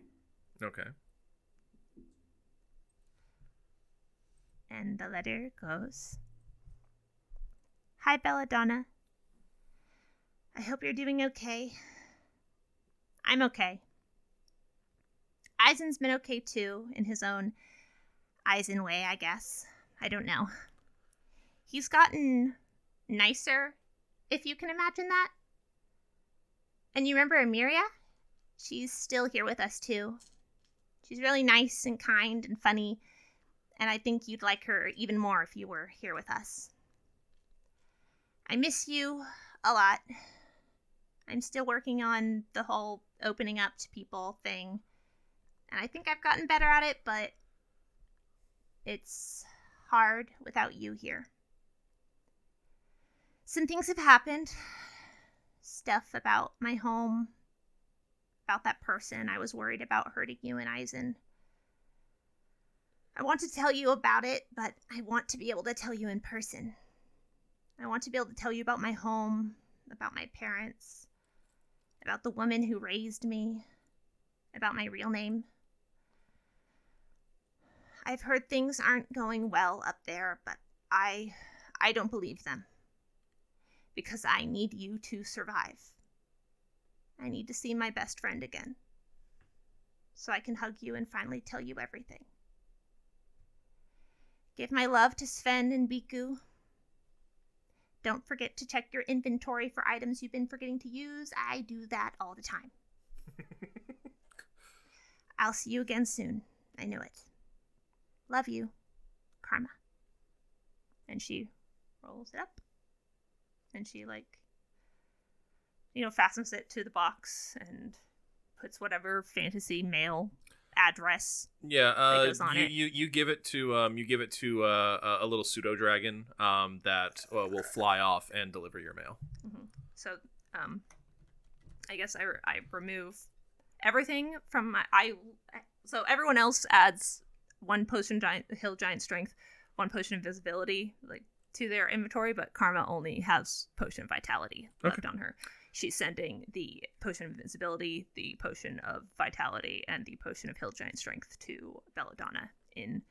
S2: Okay.
S3: And the letter goes, "Hi, Belladonna. I hope you're doing okay. I'm okay. Eisen's been okay too, in his own Eisen way, I guess. I don't know. He's gotten nicer, if you can imagine that. And you remember Amiria? She's still here with us too. She's really nice and kind and funny, and I think you'd like her even more if you were here with us. I miss you a lot. I'm still working on the whole opening up to people thing, and I think I've gotten better at it, but it's hard without you here. Some things have happened. Stuff about my home, about that person. I was worried about hurting you and Eisen. I want to tell you about it, but I want to be able to tell you in person. I want to be able to tell you about my home, about my parents, about the woman who raised me, about my real name. I've heard things aren't going well up there, but I don't believe them. Because I need you to survive. I need to see my best friend again. So I can hug you and finally tell you everything. Give my love to Sven and Biku. Don't forget to check your inventory for items you've been forgetting to use. I do that all the time. I'll see you again soon. I know it. Love you, Karma. And she rolls it up. And she, fastens it to the box and puts whatever fantasy mail address that goes on it.
S2: You give it to a little pseudo dragon that will fly off and deliver your mail.
S3: Mm-hmm. So I guess I remove everything from so everyone else adds 1 potion Hill Giant Strength, 1 potion Invisibility, to their inventory, but Karma only has potion of Vitality left on her. She's sending the potion of Invisibility, the potion of Vitality, and the potion of Hill Giant Strength to Belladonna in,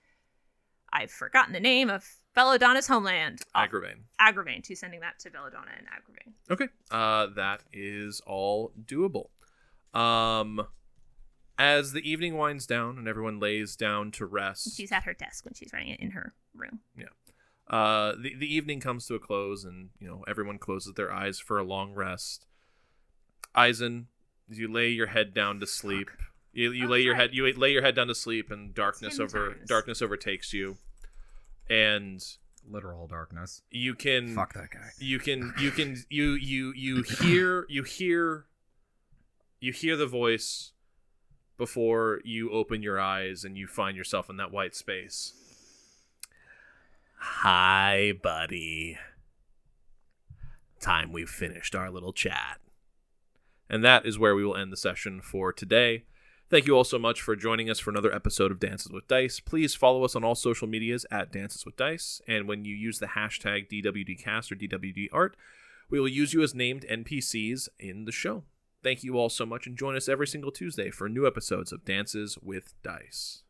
S3: I've forgotten the name of Belladonna's homeland. Agravain. She's sending that to Belladonna and Agravain.
S2: Okay. That is all doable. As the evening winds down and everyone lays down to rest.
S3: She's at her desk when she's writing it in her room.
S2: Yeah. The evening comes to a close, and everyone closes their eyes for a long rest. Eisen, you lay your head down to sleep. You lay your head down to sleep, and darkness overtakes you, and
S5: literal darkness.
S2: You can
S5: fuck that guy.
S2: You hear the voice before you open your eyes, and you find yourself in that white space. Hi, buddy. Time we've finished our little chat. And that is where we will end the session for today. Thank you all so much for joining us for another episode of Dances with Dice. Please follow us on all social medias at Dances with Dice. And when you use the hashtag DWDcast or DWDart, we will use you as named NPCs in the show. Thank you all so much, and join us every single Tuesday for new episodes of Dances with Dice.